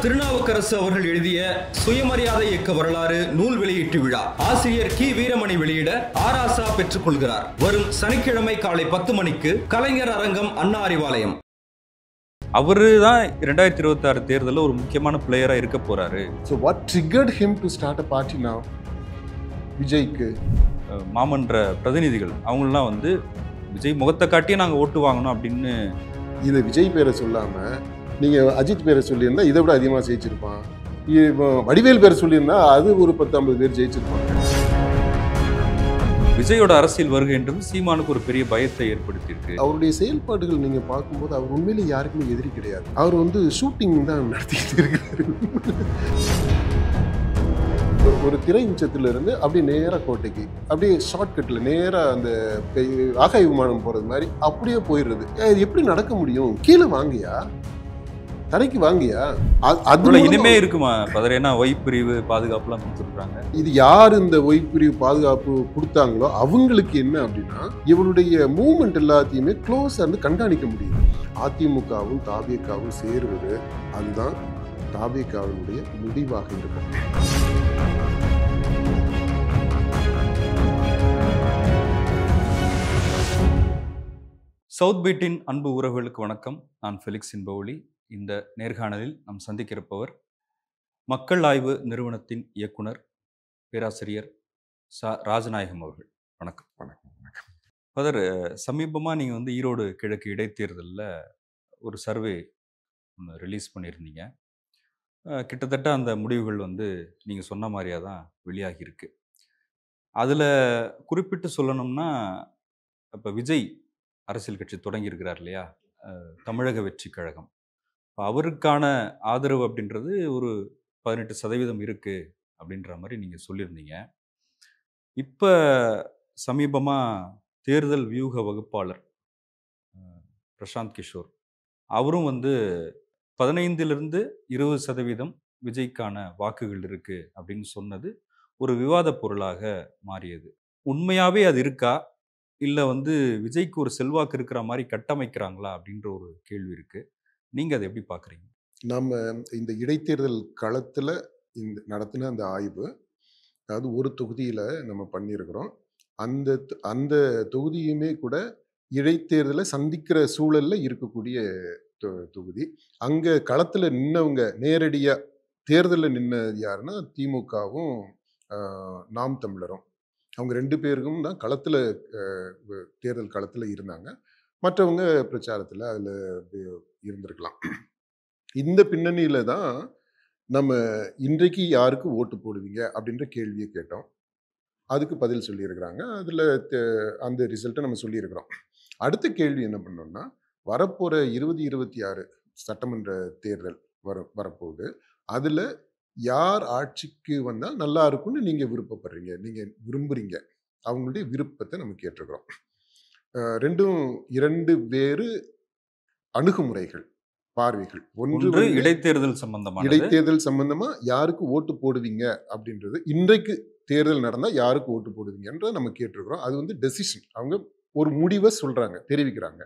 திருநாவுக்கரசு அவர்கள் எழுதிய சுயமரியாதை இயக்க வரலாறு நூல் வெளியீட்டு விழா ஆசிரியர் கி வீரமணி வெளியிட ஆராசா பெற்றுக் கொள்கிறார். வரும் சனிக்கிழமை காலை 10 மணிக்கு கலைஞர் அரங்கம், அண்ணா அறிவாலயம். அவரு தான் 2026 தேர்தலில் ஒரு முக்கியமான பிளேயரா இருக்க போறாரு. So what triggered him to start a party now? விஜய்க்கு மாமன்ற பிரதிநிதிகள் அவங்களாம் வந்து விஜய் முகத்தை காட்டியே நாங்கள் ஓட்டு வாங்கணும் அப்படின்னு. இதை விஜய் பேரை சொல்லாம நீங்க அஜித் பேரை சொல்லியிருந்தா இதை விட அதிகமாக ஜெயிச்சிருப்பான். வடிவேல் பேரை சொல்லியிருந்தா அது ஒரு 10-50 பேர் ஜெயிச்சிருப்பாங்க. விஜயோட அரசியல் வருகைன்றது சீமானுக்கு ஒரு பெரிய பயத்தை ஏற்படுத்தியிருக்கு. அவருடைய செயல்பாடுகள் நீங்க பார்க்கும்போது அவர் உண்மையிலே யாருக்குமே எதிரி கிடையாது. அவர் வந்து ஷூட்டிங் தான் நடத்திட்டு இருக்காரு. ஒரு திரை உச்சத்துல இருந்து அப்படியே நேரா கோட்டைக்கு அப்படியே ஷார்ட்கட்ல நேரா அந்த ஆகாய விமானம் போறது மாதிரி அப்படியே போயிடுறது. இது எப்படி நடக்க முடியும்? கீழே வாங்கியா, தரைக்கு வாங்கியா? அதுல இனிமே இருக்குமா பதறேன்னா ஒய் பிரிவு பாதுகாப்புலாம் கொடுத்துருக்காங்க. இது யார் இந்த ஒய் பிரிவு பாதுகாப்பு கொடுத்தாங்களோ அவங்களுக்கு என்ன அப்படின்னா இவருடைய மூவ்மெண்ட் எல்லாத்தையுமே க்ளோஸா இருந்து கண்காணிக்க முடியும். அதிமுகவும் தாவேகாவும் சேருவது அதுதான் தாவேகாவினுடைய முடிவாக இருக்கும். சவுத் பீட்டின் அன்பு உறவுகளுக்கு வணக்கம். நான் ஃபெலிக்ஸ் இன்பவொளி. இந்த நேர்காணலில் நாம் சந்திக்கிருப்பவர் மக்கள் ஆய்வு நிறுவனத்தின் இயக்குனர் பேராசிரியர் ராஜநாயகம் அவர்கள். வணக்கம். வணக்கம். வணக்கம். பதர், சமீபமாக நீங்கள் வந்து ஈரோடு கிழக்கு இடைத்தேர்தலில் ஒரு சர்வே ஒன்று ரிலீஸ் பண்ணியிருந்தீங்க. கிட்டத்தட்ட அந்த முடிவுகள் வந்து நீங்கள் சொன்ன மாதிரியாக தான் வெளியாகியிருக்கு. அதில் குறிப்பிட்டு சொல்லணும்னா, இப்போ விஜய் அரசியல் கட்சி தொடங்கியிருக்கிறார் இல்லையா, தமிழக வெற்றி கழகம். அவருக்கான ஆதரவு அப்படின்றது ஒரு 18% இருக்குது அப்படின்ற மாதிரி நீங்கள் சொல்லியிருந்தீங்க. இப்போ சமீபமாக தேர்தல் வியூக வகுப்பாளர் பிரசாந்த் கிஷோர் அவரும் வந்து 15-20% விஜய்க்கான வாக்குகள் இருக்குது அப்படின்னு சொன்னது ஒரு விவாத பொருளாக மாறியது. உண்மையாகவே அது இருக்கா, இல்லை வந்து விஜய்க்கு ஒரு செல்வாக்கு இருக்கிற மாதிரி கட்டமைக்கிறாங்களா அப்படின்ற ஒரு கேள்வி இருக்குது. நீங்கள் அதை எப்படி பார்க்குறீங்க? நம்ம இந்த இடைத்தேர்தல் களத்தில் இந்த நடத்தின அந்த ஆய்வு, அதாவது ஒரு தொகுதியில் நம்ம பண்ணியிருக்கிறோம். அந்த தொகுதியுமே கூட இடைத்தேர்தலை சந்திக்கிற சூழலில் இருக்கக்கூடிய தொகுதி. அங்கே களத்தில் நின்னவங்க நேரடியாக தேர்தலில் நின்னது யாருன்னா திமுகவும் நாம் தமிழரும். அவங்க 2 பேருக்கும் தான் களத்தில் தேர்தல் களத்தில் இருந்தாங்க. மற்றவங்க பிரச்சாரத்தில் அதில் இருந்திருக்கலாம். இந்த பின்னணியில் தான் நம்ம இன்றைக்கு யாருக்கு ஓட்டு போடுவீங்க அப்படின்ற கேள்வியை கேட்டோம். அதுக்கு பதில் சொல்லியிருக்கிறாங்க. அதில் அந்த ரிசல்ட்டை நம்ம சொல்லியிருக்கிறோம். அடுத்த கேள்வி என்ன பண்ணோம்னா, வரப்போகிற 2026 சட்டமன்ற தேர்தல் வரப்போகுது. அதில் யார் ஆட்சிக்கு வந்தால் நல்லா இருக்கும்னு நீங்கள் விருப்பப்படுறீங்க, நீங்கள் விரும்புகிறீங்க, அவங்களுடைய விருப்பத்தை நம்ம கேட்டிருக்கிறோம். 2 வேறு அணுகுமுறைகள், பார்வைகள். ஒன்று இடைத்தேர்தல் சம்பந்தமா யாருக்கு ஓட்டு போடுவீங்க அப்படின்றது, இன்றைக்கு தேர்தல் நடந்தால் யாருக்கு ஓட்டு போடுவீங்கன்ற நம்ம கேட்டிருக்கிறோம். அது வந்து டெசிஷன், அவங்க ஒரு முடிவை சொல்றாங்க, தெரிவிக்கிறாங்க.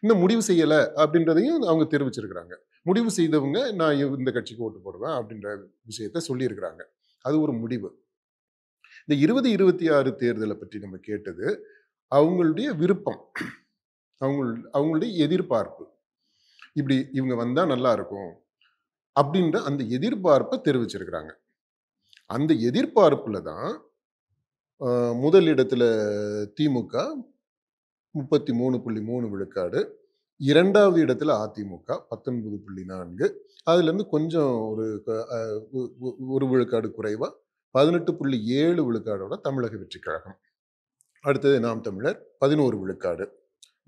இன்னும் முடிவு செய்யலை அப்படின்றதையும் அவங்க தெரிவிச்சிருக்கிறாங்க. முடிவு செய்தவங்க நான் இந்த கட்சிக்கு ஓட்டு போடுவேன் அப்படின்ற விஷயத்த சொல்லியிருக்கிறாங்க. அது ஒரு முடிவு. இந்த 2026 தேர்தலை பற்றி நம்ம கேட்டது அவங்களுடைய விருப்பம், அவங்களுடைய எதிர்பார்ப்பு. இப்படி இவங்க வந்தா நல்லா இருக்கும் அப்படின்ற அந்த எதிர்பார்ப்பை தெரிவிச்சிருக்கிறாங்க. அந்த எதிர்பார்ப்புல தான் முதலிடத்துல திமுக 33.3 விழுக்காடு, 2வது இடத்துல அதிமுக 19.4, அதுல இருந்து கொஞ்சம் ஒரு விழுக்காடு குறைவா 18.7 விழுக்காடோட தமிழக வெற்றி கழகம். அடுத்தது நாம் தமிழர் 11 விழுக்காடு,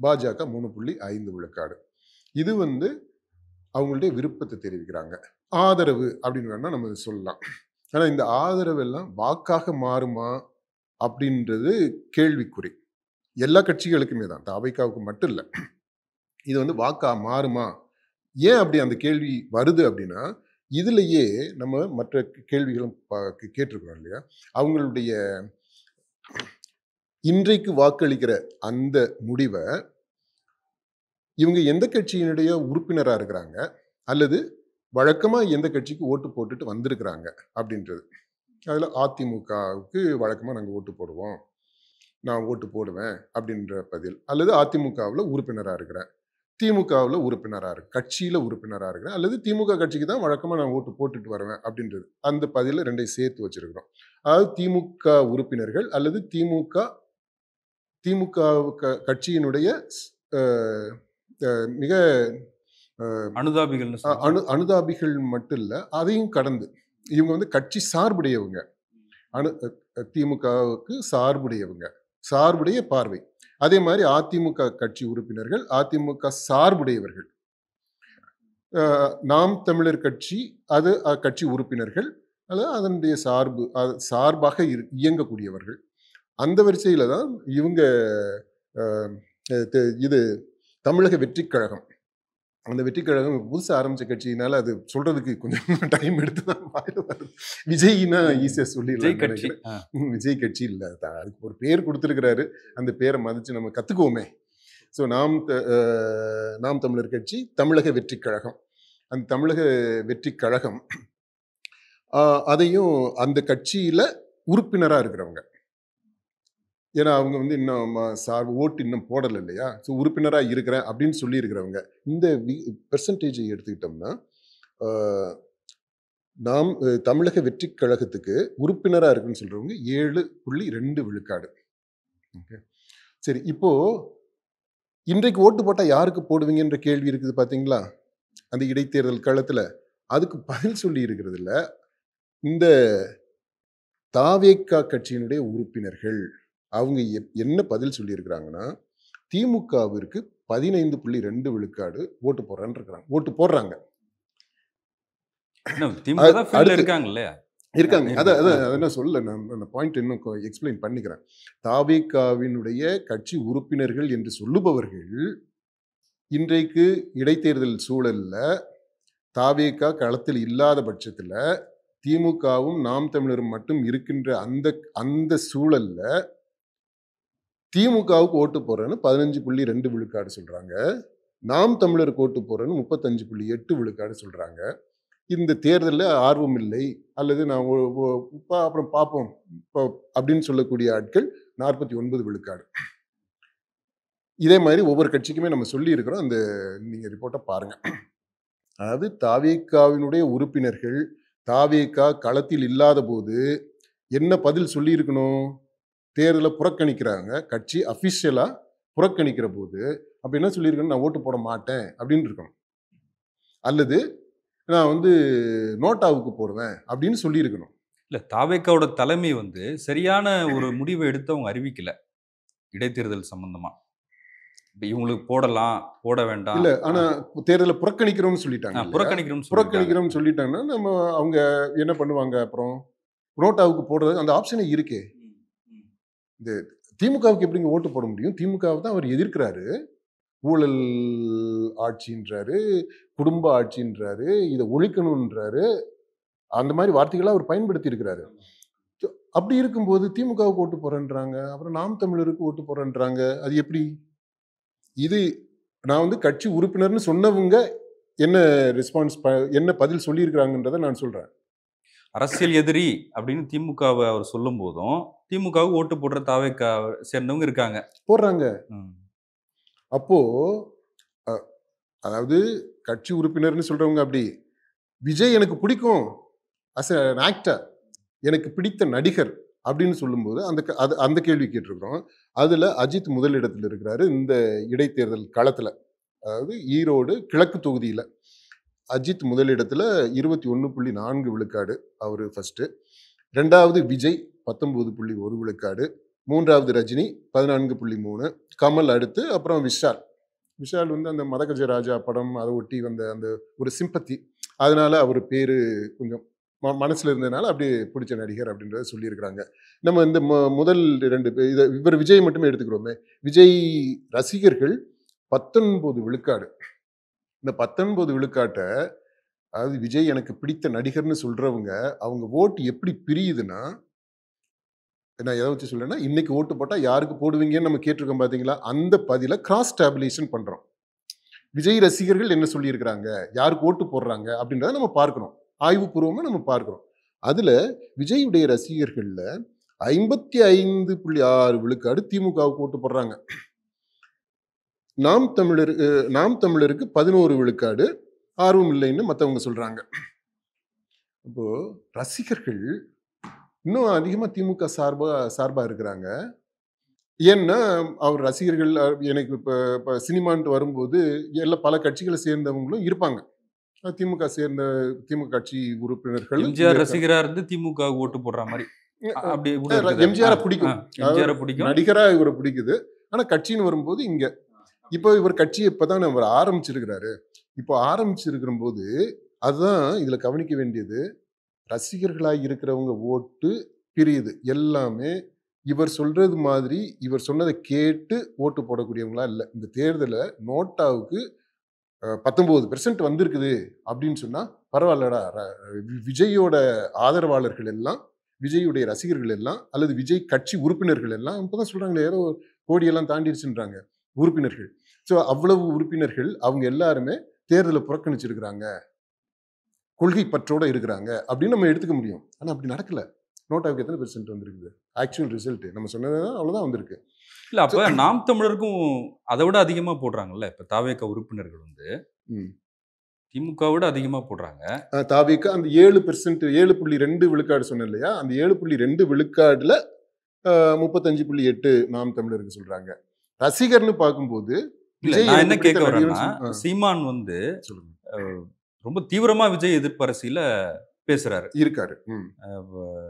பாஜக 3.5 விழுக்காடு. இது வந்து அவங்களுடைய விருப்பத்தை தெரிவிக்கிறாங்க. ஆதரவு அப்படின்னு வேணா நம்ம சொல்லலாம். ஆனா இந்த ஆதரவு எல்லாம் வாக்காக மாறுமா அப்படின்றது கேள்விக்குறி. எல்லா கட்சிகளுக்குமே தான், தாவேகாவுக்கு மட்டும் இல்லை. இது வந்து வாக்கா மாறுமா? ஏன் அப்படி அந்த கேள்வி வருது அப்படின்னா, இதுலயே நம்ம மற்ற கேள்விகளும் கேட்டிருக்கிறோம் இல்லையா, அவங்களுடைய இன்றைக்கு வாக்களிக்கிற அந்த முடிவை இவங்க எந்த கட்சியினுடைய உறுப்பினராக இருக்கிறாங்க அல்லது வழக்கமா எந்த கட்சிக்கு ஓட்டு போட்டுட்டு வந்திருக்கிறாங்க அப்படின்றது. அதுல அதிமுகவுக்கு வழக்கமா நாங்க ஓட்டு போடுவோம். நான் ஓட்டு போடுவேன் அப்படின்ற பதில். அல்லது அதிமுகவுல உறுப்பினரா இருக்கிறேன். திமுகவுல உறுப்பினரா இருக்கு. கட்சியில உறுப்பினரா இருக்கிறேன். அல்லது திமுக கட்சிக்கு தான் வழக்கமா நான் ஓட்டு போட்டுட்டு வருவேன் அப்படின்றது. அந்த பதில 2யும் சேர்த்து வச்சிருக்கிறோம். அதாவது திமுக உறுப்பினர்கள் அல்லது திமுக கட்சியினுடைய அ அ மிக அனுதாபிகள்னு சொல்லுங்க. அனுதாபிகள் மட்டும் இல்ல, அதையும் கடந்து இவங்க வந்து கட்சி சார்புடையவங்க. திமுகவுக்கு சார்புடையவங்க. சார்புடைய பார்வை. அதே மாதிரி அதிமுக கட்சி உறுப்பினர்கள், அதிமுக சார்புடையவர்கள். நாம் தமிழர் கட்சி, அது கட்சி உறுப்பினர்கள், அல்லது அதனுடைய சார்பாக இயங்கக்கூடியவர்கள். அந்த வரிசையில தான் இவங்க அ இது தமிழக வெற்றிக் கழகம். அந்த வெற்றிக் கழகம் புதுசா ஆரம்பிச்ச கட்சியினால அது சொல்றதுக்கு கொஞ்சம் டைம் எடுத்து தான் வாயில வருது. விஜய்னா ஈஸியா விஜய் சொல்லிடலாம் கட்சி. நினைக்கிறேன். விஜய் கட்சி இல்ல. அதுக்கு ஒரு பேர் கொடுத்திருக்கிறாரு. அந்த பேரை மதிச்சு நம்ம கத்துக்குவோமே. ஸோ நாம் தமிழர் கட்சி, தமிழக வெற்றிக் கழகம். அந்த தமிழக வெற்றிக் கழகம் அதையும் அந்த கட்சியில உறுப்பினரா இருக்கிறவங்க. ஏன்னா அவங்க வந்து இன்னும் ஓட்டு இன்னும் போடலை இல்லையா? ஸோ உறுப்பினராக இருக்கிறேன் அப்படின்னு சொல்லி இருக்கிறவங்க. இந்த பெர்சன்டேஜை எடுத்துக்கிட்டோம்னா நாம் தமிழக வெற்றிக் கழகத்துக்கு உறுப்பினராக இருக்குன்னு சொல்றவங்க 7.2 விழுக்காடு. ஓகே, சரி. இப்போ இன்றைக்கு ஓட்டு போட்டா யாருக்கு போடுவீங்கன்ற கேள்வி இருக்குது பாத்தீங்களா? அந்த இடைத்தேர்தல் களத்துல அதுக்கு பதில் சொல்லி இருக்கிறது இல்ல. இந்த தாவேகா கட்சியினுடைய உறுப்பினர்கள் அவங்க என்ன பதில் சொல்லி இருக்கிறாங்கன்னா, திமுகவிற்கு 15.2 விழுக்காடு ஓட்டு போடுறேன்னு இருக்கிறாங்க. ஓட்டு போடுறாங்க. திமுக தான் ஃபீல்ட்ல இருக்காங்க இல்லையா? இருக்காங்க. அத நான் சொல்ல. நான் அந்த பாயிண்ட் இன்னும் எக்ஸ்பிளைன் பண்ணிக்கிறேன். தாவேகாவினுடைய கட்சி உறுப்பினர்கள் என்று சொல்லுபவர்கள் இன்றைக்கு இடைத்தேர்தல் சூழல்ல தாவேகா களத்தில் இல்லாத பட்சத்துல திமுகவும் நாம் தமிழரும் மட்டும் இருக்கின்ற அந்த சூழல்ல திமுகவுக்கு ஓட்டு போடுறேன்னு 15.2 விழுக்காடு சொல்றாங்க. நாம் தமிழருக்கு ஓட்டு போடுறேன்னு 35.8 விழுக்காடு சொல்றாங்க. இந்த தேர்தலில் ஆர்வம் இல்லை, அல்லது நான் அப்புறம் பார்ப்போம் அப்படின்னு சொல்லக்கூடிய ஆட்கள் 49 விழுக்காடு. இதே மாதிரி ஒவ்வொரு கட்சிக்குமே நம்ம சொல்லி இருக்கிறோம். அந்த நீங்க ரிப்போர்ட்டை பாருங்க. அதாவது தாவேகாவினுடைய உறுப்பினர்கள் தாவேகா களத்தில் இல்லாத போது என்ன பதில் சொல்லி இருக்கணும்? தேர்தலை புறக்கணிக்கிறாங்க. கட்சி அபிஷியலா புறக்கணிக்கிற போது அப்ப என்ன சொல்லியிருக்கணும்? நான் ஓட்டு போட மாட்டேன் அப்படின்னு இருக்கணும். அல்லது நான் வந்து நோட்டாவுக்கு போடுவேன் அப்படின்னு சொல்லியிருக்கணும். இல்ல, தாவேகாவோட தலைமை வந்து சரியான ஒரு முடிவை எடுத்து அவங்க அறிவிக்கல இடைத்தேர்தல் சம்பந்தமா. இவங்களுக்கு போடலாம், போட வேண்டாம். இல்ல, ஆனா தேர்தலை புறக்கணிக்கிறோம்னு சொல்லிட்டாங்க. புறக்கணிக்கிறோம்னு சொல்லிட்டாங்கன்னா நம்ம அவங்க என்ன பண்ணுவாங்க? அப்புறம் நோட்டாவுக்கு போடுறது அந்த ஆப்ஷனே இருக்கே. இந்த திமுகவுக்கு எப்படிங்க ஓட்டு போட முடியும்? திமுகவை தான் அவர் எதிர்க்கிறாரு. ஊழல் ஆட்சின்றாரு, குடும்ப ஆட்சின்றாரு, இதை ஒழிக்கணும்ன்றாரு. அந்த மாதிரி வார்த்தைகளாக அவர் பயன்படுத்தி இருக்கிறாரு. அப்படி இருக்கும்போது திமுகவுக்கு ஓட்டு போறேன்றாங்க, அப்புறம் நாம் தமிழருக்கு ஓட்டு போறேன்றாங்க. அது எப்படி? இது நான் வந்து கட்சி உறுப்பினர்னு சொன்னவங்க என்ன ரெஸ்பான்ஸ் என்ன பதில் சொல்லியிருக்கிறாங்கன்றதை நான் சொல்றேன். அரசியல் எதிரி அப்படின்னு திமுகவை அவர் சொல்லும் போதும் திமுகவுக்கு ஓட்டு போடுற தாவேகா சேர்ந்தவங்க இருக்காங்க, போடுறாங்க. அப்போ அதாவது கட்சி உறுப்பினர்னு சொல்றவங்க அப்படி விஜய் எனக்கு பிடிக்கும் அஸ் an ஆக்டர், எனக்கு பிடித்த நடிகர் அப்படின்னு சொல்லும்போது அந்த கேள்வி கேட்டிருக்கிறோம். அதுல அஜித் முதலிடத்தில் இருக்கிறாரு இந்த இடைத்தேர்தல் களத்துல. அதாவது ஈரோடு கிழக்கு தொகுதியில அஜித் முதலிடத்துல 21.4 விழுக்காடு அவரு ஃபர்ஸ்ட். ரெண்டாவது விஜய் 19.1 விழுக்காடு. மூன்றாவது ரஜினி 14.3. கமல் அடுத்து, அப்புறம் விஷால் வந்து அந்த மதகஜ ராஜா படம் அதை ஒட்டி வந்த அந்த ஒரு சிம்பத்தி, அதனால அவர் பேரு கொஞ்சம் மனசுல இருந்ததுனால அப்படியே பிடிச்ச நடிகர் அப்படின்றத சொல்லியிருக்கிறாங்க. நம்ம இந்த முதல் 2 பேர் இவர் விஜய் மட்டுமே எடுத்துக்கிறோமே, விஜய் ரசிகர்கள் 19 விழுக்காடு. இந்த 19 விழுக்காட்டை, அதாவது விஜய் எனக்கு பிடித்த நடிகர்னு சொல்றவங்க அவங்க ஓட்டு எப்படி பிரியுதுன்னா, நான் எதை வச்சு சொல்றேன்னா, இன்னைக்கு ஓட்டு போட்டா யாருக்கு போடுவீங்கன்னு நம்ம கேட்டிருக்கோம் பாத்தீங்களா? அந்த பதில கிராஸ் டேபுலேஷன் பண்றோம். விஜய் ரசிகர்கள் என்ன சொல்லியிருக்கிறாங்க, யாருக்கு ஓட்டு போடுறாங்க அப்படின்றத நம்ம பார்க்கிறோம். ஆய்வுபூர்வமா நம்ம பார்க்கிறோம். அதுல விஜயுடைய ரசிகர்கள்ல 55.6 விழுக்காடு திமுகவுக்கு ஓட்டு போடுறாங்க. நாம் தமிழருக்கு 11 விழுக்காடு ஆர்வம் இல்லைன்னு மற்றவங்க சொல்றாங்க. அப்போ ரசிகர்கள் இன்னும் அதிகமா திமுக சார்பா இருக்கிறாங்க. ஏன்னா அவர் ரசிகர்கள் எனக்கு இப்ப சினிமான்ட்டு வரும்போது பல கட்சிகளை சேர்ந்தவங்களும் இருப்பாங்க. திமுக கட்சி உறுப்பினர்கள் எம்ஜிஆர் ரசிகரா இருந்து திமுக ஓட்டு போடுற மாதிரி அப்படி கூட இருக்குது. எம்ஜிஆர் பிடிக்கும், எம்ஜிஆர் பிடிக்கும், நடிகரா இவரை பிடிக்குது. ஆனா கட்சின்னு வரும்போது இங்க இப்போ இவர் கட்சியை இப்பதான் அவர் ஆரம்பிச்சிருக்கிறாரு. இப்போ ஆரம்பிச்சிருக்கிற போது அதுதான் இதுல கவனிக்க வேண்டியது. ரசிகர்களாய் இருக்கிறவங்க ஓட்டு பிரியுது. எல்லாமே இவர் சொல்றது மாதிரி இவர் சொன்னதை கேட்டு ஓட்டு போடக்கூடியவங்களா இல்லை. இந்த தேர்தலை நோட்டாவுக்கு 19% வந்திருக்குது அப்படின்னு சொன்னா பரவாயில்லடா. விஜயோட ஆதரவாளர்கள் எல்லாம், விஜயுடைய ரசிகர்கள் எல்லாம், அல்லது விஜய் கட்சி உறுப்பினர்கள் எல்லாம் இப்பதான் சொல்றாங்களே ஏதோ கோடியெல்லாம் தாண்டிடுச்சுன்றாங்க உறுப்பினர்கள். ஸோ அவ்வளவு உறுப்பினர்கள் அவங்க எல்லாருமே தேர்தலை புறக்கணிச்சிருக்கிறாங்க, கொள்கை பற்றோட இருக்கிறாங்க அப்படின்னு நம்ம எடுத்துக்க முடியும். ஆனா அப்படி நடக்கல. நோட்டாவுக்கு எத்தனை % வந்திருக்குது? ஆக்சுவல் ரிசல்ட் நம்ம சொன்னதுதான் அவ்வளவுதான் வந்திருக்கு. இல்ல அப்ப நாம் தமிழருக்கும் அதை விட அதிகமா போடுறாங்கல்ல. இப்ப தாவேக உறுப்பினர்கள் வந்து திமுக விட அதிகமா போடுறாங்க. தாவேக அந்த 7% 7.2 விழுக்காடு சொன்னேன் இல்லையா, அந்த 7.2 விழுக்காடுல 35.8 நாம் தமிழருக்கு சொல்றாங்க. ரசிகர்னு பார்க்கும்போது நான் என்ன கேட்க வரேன்னா, சீமான் வந்து ரொம்ப தீவிரமா விஜய் எதிர்ப்பு அரசியல பேசுறாரு இருக்காரு.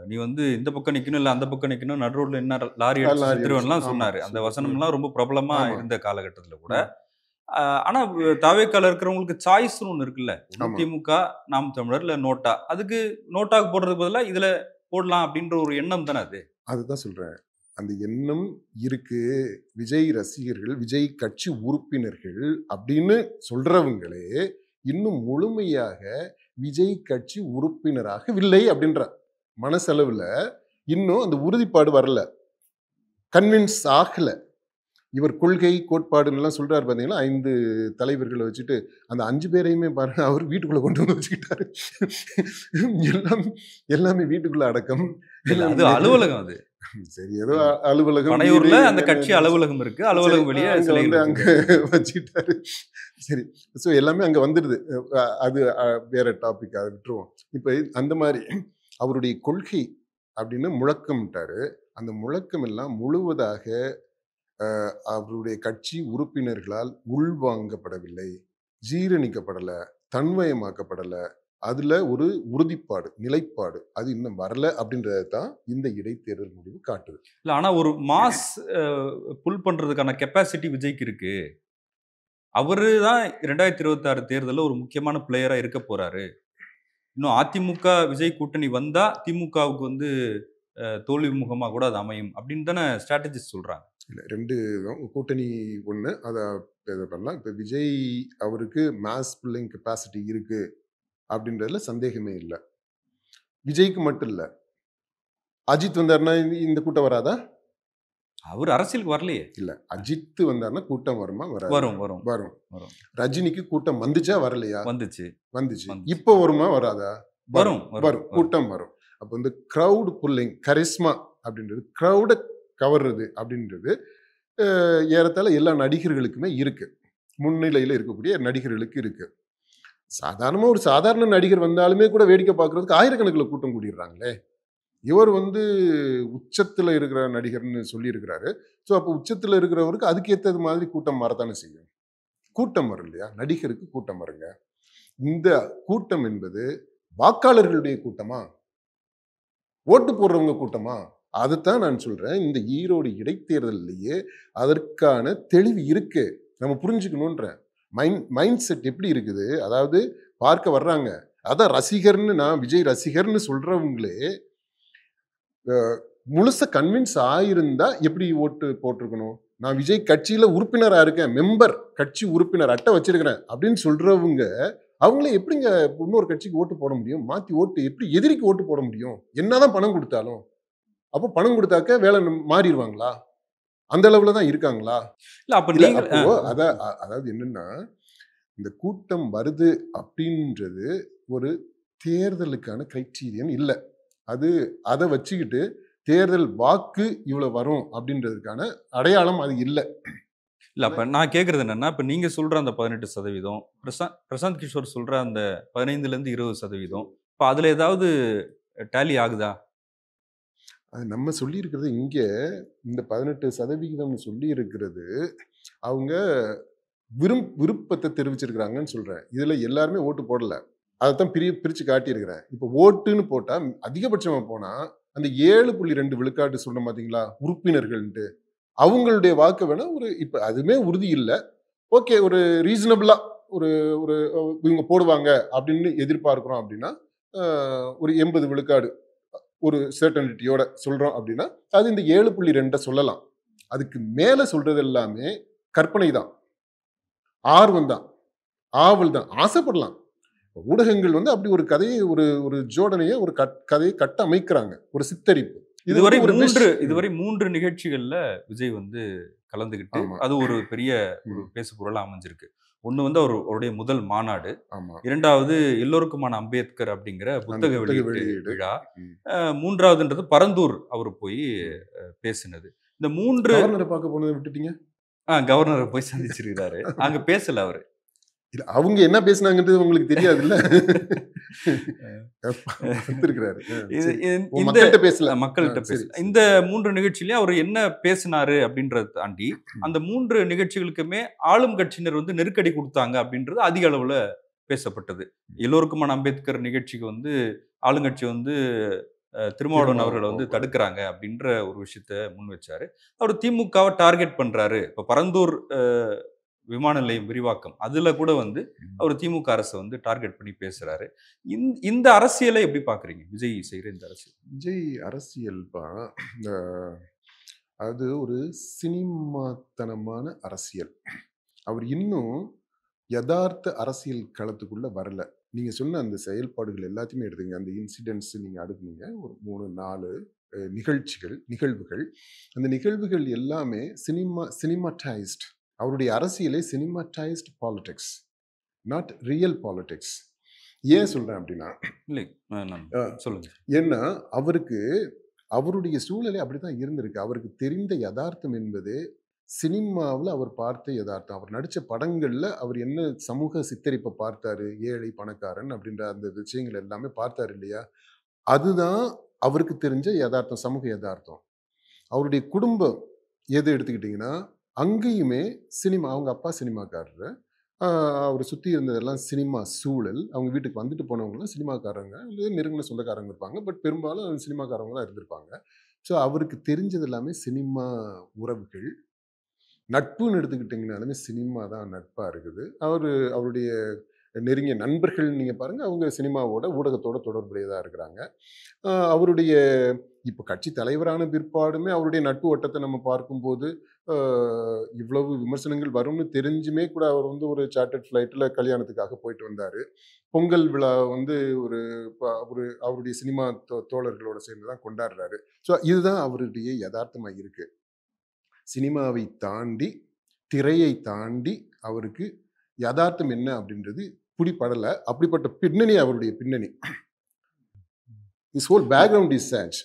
நீ வந்து இந்த பக்கம் நிக்கணும் இல்ல அந்த பக்கம் நிக்கணும், நடு ரோட்ல என்ன லாரி அடிச்சிருவன்லாம் சொன்னாரு. அந்த வசனம்லாம் ரொம்ப பிரபலமா இருந்த காலகட்டத்துல கூட. ஆனா தாவேக்கால இருக்கிறவங்களுக்கு சாய்ஸ்னு ஒண்ணு இருக்குல்ல, திமுக, நாம் தமிழர் இல்ல நோட்டா. அதுக்கு நோட்டாக்கு போடுறதுக்கு பதிலா இதுல போடலாம் அப்படின்ற ஒரு எண்ணம் தானே அது. அதுதான் சொல்றேன். அந்த எண்ணம் இருக்கு. விஜய் ரசிகர்கள், விஜய் கட்சி உறுப்பினர்கள் அப்படின்னு சொல்றவங்களே இன்னும் முழுமையாக விஜய் கட்சி உறுப்பினராகவில்லை அப்படின்ற மனசளவுல இன்னும் அந்த உறுதிப்பாடு வரல, கன்வின்ஸ் ஆகல. இவர் கொள்கை கோட்பாடுன்னு எல்லாம் சொல்றாரு பாத்தீங்கன்னா, 5 தலைவர்களை வச்சுட்டு அந்த 5 பேரையுமே பாருங்க அவர் வீட்டுக்குள்ள கொண்டு வந்து வச்சுக்கிட்டாரு. எல்லாமே வீட்டுக்குள்ள அடக்கம். அது அலுவலகம். அது சரி, ஏதோ அலுவலகம். பனையூர்ல அந்த கட்சி அலுவலகம் இருக்கு, அலுவலகம் வெளியே அங்க வச்சுக்கிட்டாரு. சரி, ஸோ எல்லாமே அங்க வந்துடுது. அது வேற டாபிக், அதை விட்டுருவோம். இப்ப அந்த மாதிரி அவருடைய கொள்கை அப்படின்னு முழக்கம்ட்டாரு. அந்த முழக்கம் எல்லாம் முழுவதாக அவருடைய கட்சி உறுப்பினர்களால் உள்வாங்கப்படவில்லை, ஜீரணிக்கப்படல, தன்வயமாக்கப்படல. அதுல ஒரு உறுதிப்பாடு, நிலைப்பாடு அது இன்னும் வரல அப்படின்றத தான் இந்த இடைத்தேர்தல் முடிவு காட்டுது. இல்ல ஆனா ஒரு மாஸ் புல் பண்றதுக்கான கெப்பாசிட்டி விஜய்க்கு இருக்கு. அவரு தான் 2026 தேர்தலில் ஒரு முக்கியமான பிளேயரா இருக்க போறாரு. இன்னும் அதிமுக விஜய் கூட்டணி வந்தா திமுகவுக்கு வந்து தோல்வி முகமா கூட அது அமையும் அப்படின்னு தானே ஸ்ட்ராட்டஜிஸ்ட் சொல்றாங்க. இல்லை, 2 கூட்டணி ஒன்று அதை பண்ணலாம். இப்போ விஜய் அவருக்கு மாஸ் புல்லிங் கெப்பாசிட்டி இருக்கு அப்படின்றதுல சந்தேகமே இல்லை. விஜய்க்கு மட்டும் இல்லை, அஜித் வந்தாருன்னா இந்த கூட்டம் வராதா? அவர் அரசியலுக்கு வரலையே. இல்ல, அஜித் வந்தாருன்னா கூட்டம் வருமா? வரும் வரும் வரும். ரஜினிக்கு கூட்டம் வந்துச்சா வரலையா? வந்துச்சு. இப்போ வருமா வராதா? வரும் வரும், கூட்டம் வரும். அப்போ இந்த கிரவுட் புல்லிங், கரிஸ்மா அப்படின்றது, கிரவுடை கவர்றது அப்படின்றது ஏறத்தாழ எல்லா நடிகர்களுக்குமே இருக்கு, முன்னிலையில் இருக்கக்கூடிய நடிகர்களுக்கு இருக்கு. சாதாரணமா ஒரு சாதாரண நடிகர் வந்தாலுமே கூட வேடிக்கை பார்க்கறதுக்கு ஆயிரக்கணக்கில் கூட்டம் கூடிடுறாங்களே. இவர் வந்து உச்சத்துல இருக்கிற நடிகர்னு சொல்லி இருக்கிறாரு. ஸோ அப்போ உச்சத்துல இருக்கிறவருக்கு அதுக்கேற்றது மாதிரி கூட்டம் வரத்தானே செய்யும். கூட்டம் வரும் இல்லையா? நடிகருக்கு கூட்டம் வருங்க. இந்த கூட்டம் என்பது வாக்காளர்களுடைய கூட்டமா, ஓட்டு போடுறவங்க கூட்டமா? அதுதான் நான் சொல்றேன். இந்த ஈரோடு இடைத்தேர்தலையே அதற்கான தெளிவு இருக்கு. நம்ம புரிஞ்சுக்கணுன்ற மைண்ட் செட் எப்படி இருக்குது. அதாவது பார்க்க வர்றாங்க, அதான் ரசிகர்னு, நான் விஜய் ரசிகர்னு சொல்றவங்களே முழுச கன்வின்ஸ் ஆயிருந்தா எப்படி ஓட்டு போட்டிருக்கணும்? நான் விஜய் கட்சியில உறுப்பினரா இருக்கேன், மெம்பர், கட்சி உறுப்பினர் அட்டை வச்சிருக்கிறேன் அப்படின்னு சொல்றவங்க அவங்களே எப்படிங்க இன்னொரு கட்சிக்கு ஓட்டு போட முடியும்? மாத்தி ஓட்டு எப்படி எதிரிக்கு ஓட்டு போட முடியும்? என்னதான் பணம் கொடுத்தாலும். அப்போ பணம் கொடுத்தாக்க வேலை மாறிடுவாங்களா? அந்த அளவுல தான் இருக்காங்களா? இல்ல அப்போ அதாவது என்னன்னா, இந்த கூட்டம் வருது அப்படின்றது ஒரு தேர்தலுக்கான கிரைட்டீரியன் இல்லை. அதை வச்சுக்கிட்டு தேர்தல் வாக்கு இவ்வளவு வரும் அப்படின்றதுக்கான அடையாளம் அது இல்லை. இல்ல அப்ப நான் கேட்கறது என்னன்னா, இப்ப நீங்க சொல்ற அந்த 18%, பிரசாந்த் கிஷோர் சொல்ற அந்த 15ல இருந்து 20%, இப்ப அதுல ஏதாவது டேலி ஆகுதா? அது நம்ம சொல்லி இருக்கிறது இங்க இந்த 18% சொல்லி இருக்கிறது அவங்க விருப்பத்தை தெரிவிச்சிருக்கிறாங்கன்னு சொல்றேன். இதுல எல்லாருமே ஓட்டு போடல. அதைத்தான் பிரிச்சு காட்டியிருக்கிறேன். இப்போ ஓட்டுன்னு போட்டா அதிகபட்சமா போனா அந்த 7.2 விழுக்காட்டு சொன்ன பாத்தீங்களா உறுப்பினர்கள்ட்டு அவங்களுடைய வாக்கு வேணா ஒரு இப்ப அதுவுமே உறுதி இல்லை. ஓகே, ஒரு ரீசனபிளா ஒரு ஒரு இவங்க போடுவாங்க அப்படின்னு எதிர்பார்க்கிறோம் அப்படின்னா ஒரு 80 விழுக்காடு ஒரு சர்டனிட்டியோட சொல்றோம் அப்படின்னா அது இந்த 7.2 சொல்லலாம். அதுக்கு மேல சொல்றது எல்லாமே கற்பனை தான், ஆர்வம் தான், ஆவல் தான், ஆசைப்படலாம். ஊடகங்கள் அப்படி ஒரு கதையை ஒரு ஜோடனையை ஒரு கதையை கட்ட அமைக்கிறாங்க, ஒரு சித்தரிப்பு. இதுவரை 3 நிகழ்ச்சிகள்ல விஜய் கலந்துகிட்டு அது ஒரு பெரிய ஒரு பேசு பொருளா அமைஞ்சிருக்கு. ஒண்ணு அவருடைய முதல் மாநாடு, இரண்டாவது எல்லோருக்குமான அம்பேத்கர் அப்படிங்கிற புத்தக வெளியீட்டு விழா, மூன்றாவதுன்றது பரந்தூர் அவர் போய் பேசினது. இந்த 3 கவர்னரை பார்க்க போனதை விட்டுட்டீங்க. கவர்னரை போய் சந்திச்சிருக்கிறாரு. அங்க பேசல அவரு. அவங்க என்ன பேசினாங்கன்றது உங்களுக்கு தெரியாது இல்ல. மக்கள்கிட்ட பேசல. இந்த 3 நிகழ்ச்சியிலயும் அவர் என்ன பேசினாரு அப்படின்றத தாண்டி அந்த 3 நிகழ்ச்சிகளுக்குமே ஆளும் கட்சியினர் நெருக்கடி கொடுத்தாங்க அப்படின்றது அதிக அளவுல பேசப்பட்டது. எல்லோருக்குமான அம்பேத்கர் நிகழ்ச்சிக்கு ஆளுங்கட்சி திருமாவளவன் அவர்களை தடுக்கிறாங்க அப்படின்ற ஒரு விஷயத்த முன் வச்சாரு. அவர் திமுகவை டார்கெட் பண்றாரு. இப்ப பரந்தூர் விமான நிலையம் விரிவாக்கம் அதுல கூட அவர் திமுக அரசை டார்கெட் பண்ணி பேசுறாரு. இந்த அரசியலை எப்படி பாக்குறீங்க? விஜய் செய்யற இந்த அரசியல். விஜய் அரசியல் அது ஒரு சினிமாத்தனமான அரசியல். அவர் இன்னும் யதார்த்த அரசியல் களத்துக்குள்ள வரல. நீங்க சொன்ன அந்த செயல்பாடுகள் எல்லாத்தையுமே எடுத்துங்க. அந்த இன்சிடென்ட்ஸ் நீங்க அடுக்குனீங்க ஒரு 3-4 நிகழ்வுகள். அந்த நிகழ்வுகள் எல்லாமே சினிமாட்டைஸ்ட். அவருடைய அரசியலே சினிமாட்டைஸ்ட் பாலிடிக்ஸ், நாட் ரியல் பாலிடிக்ஸ். ஏன் சொல்றேன் அப்படின்னா, சொல்லுங்க. ஏன்னா அவருடைய சூழ்நிலை அப்படித்தான் இருந்திருக்கு. அவருக்கு தெரிந்த யதார்த்தம் என்பது சினிமாவில் அவர் பார்த்த யதார்த்தம். அவர் நடித்த படங்கள்ல அவர் என்ன சமூக சித்தரிப்பை பார்த்தாரு, ஏழை பணக்காரன் அப்படின்ற அந்த விஷயங்கள் எல்லாமே பார்த்தாரு இல்லையா, அதுதான் அவருக்கு தெரிஞ்ச யதார்த்தம், சமூக யதார்த்தம். அவருடைய குடும்பம் எது எடுத்துக்கிட்டிங்கன்னா அங்கேயுமே சினிமா, அவங்க அப்பா சினிமாக்காரரு, அவர் சுற்றி இருந்ததெல்லாம் சினிமா சூழல். அவங்க வீட்டுக்கு வந்துட்டு போனவங்களாம் சினிமாக்காரங்க, நெருங்கின சொந்தக்காரங்க இருப்பாங்க. பட் பெரும்பாலும் சினிமாக்காரங்க தான் இருந்திருப்பாங்க. ஸோ அவருக்கு தெரிஞ்சது எல்லாமே சினிமா உறவுகள். நட்புன்னு எடுத்துக்கிட்டிங்கனாலுமே சினிமா தான் நட்பாக இருக்குது. அவருடைய நெருங்கிய நண்பர்கள் நீங்கள் பாருங்கள், அவங்க சினிமாவோட ஊடகத்தோட தொடர்புடையதாக இருக்கிறாங்க. அவருடைய இப்போ கட்சி தலைவரான பிற்பாடுமே அவருடைய நட்பு வட்டத்தை நம்ம பார்க்கும்போது இவ்வளவு விமர்சனங்கள் வரும்னு தெரிஞ்சுமே கூட அவர் ஒரு சார்ட்டர்ட் ஃப்ளைட்டில் கல்யாணத்துக்காக போயிட்டு வந்தார். பொங்கல் விழா அவருடைய சினிமா தோழர்களோட சேர்ந்து தான் கொண்டாடுறாரு. ஸோ இதுதான் அவருடைய யதார்த்தமாக இருக்கு. சினிமாவை தாண்டி, திரையை தாண்டி அவருக்கு யதார்த்தம் என்ன அப்படின்றது பிடிபடலை. அப்படிப்பட்ட பின்னணி அவருடைய பின்னணி. His whole background is such.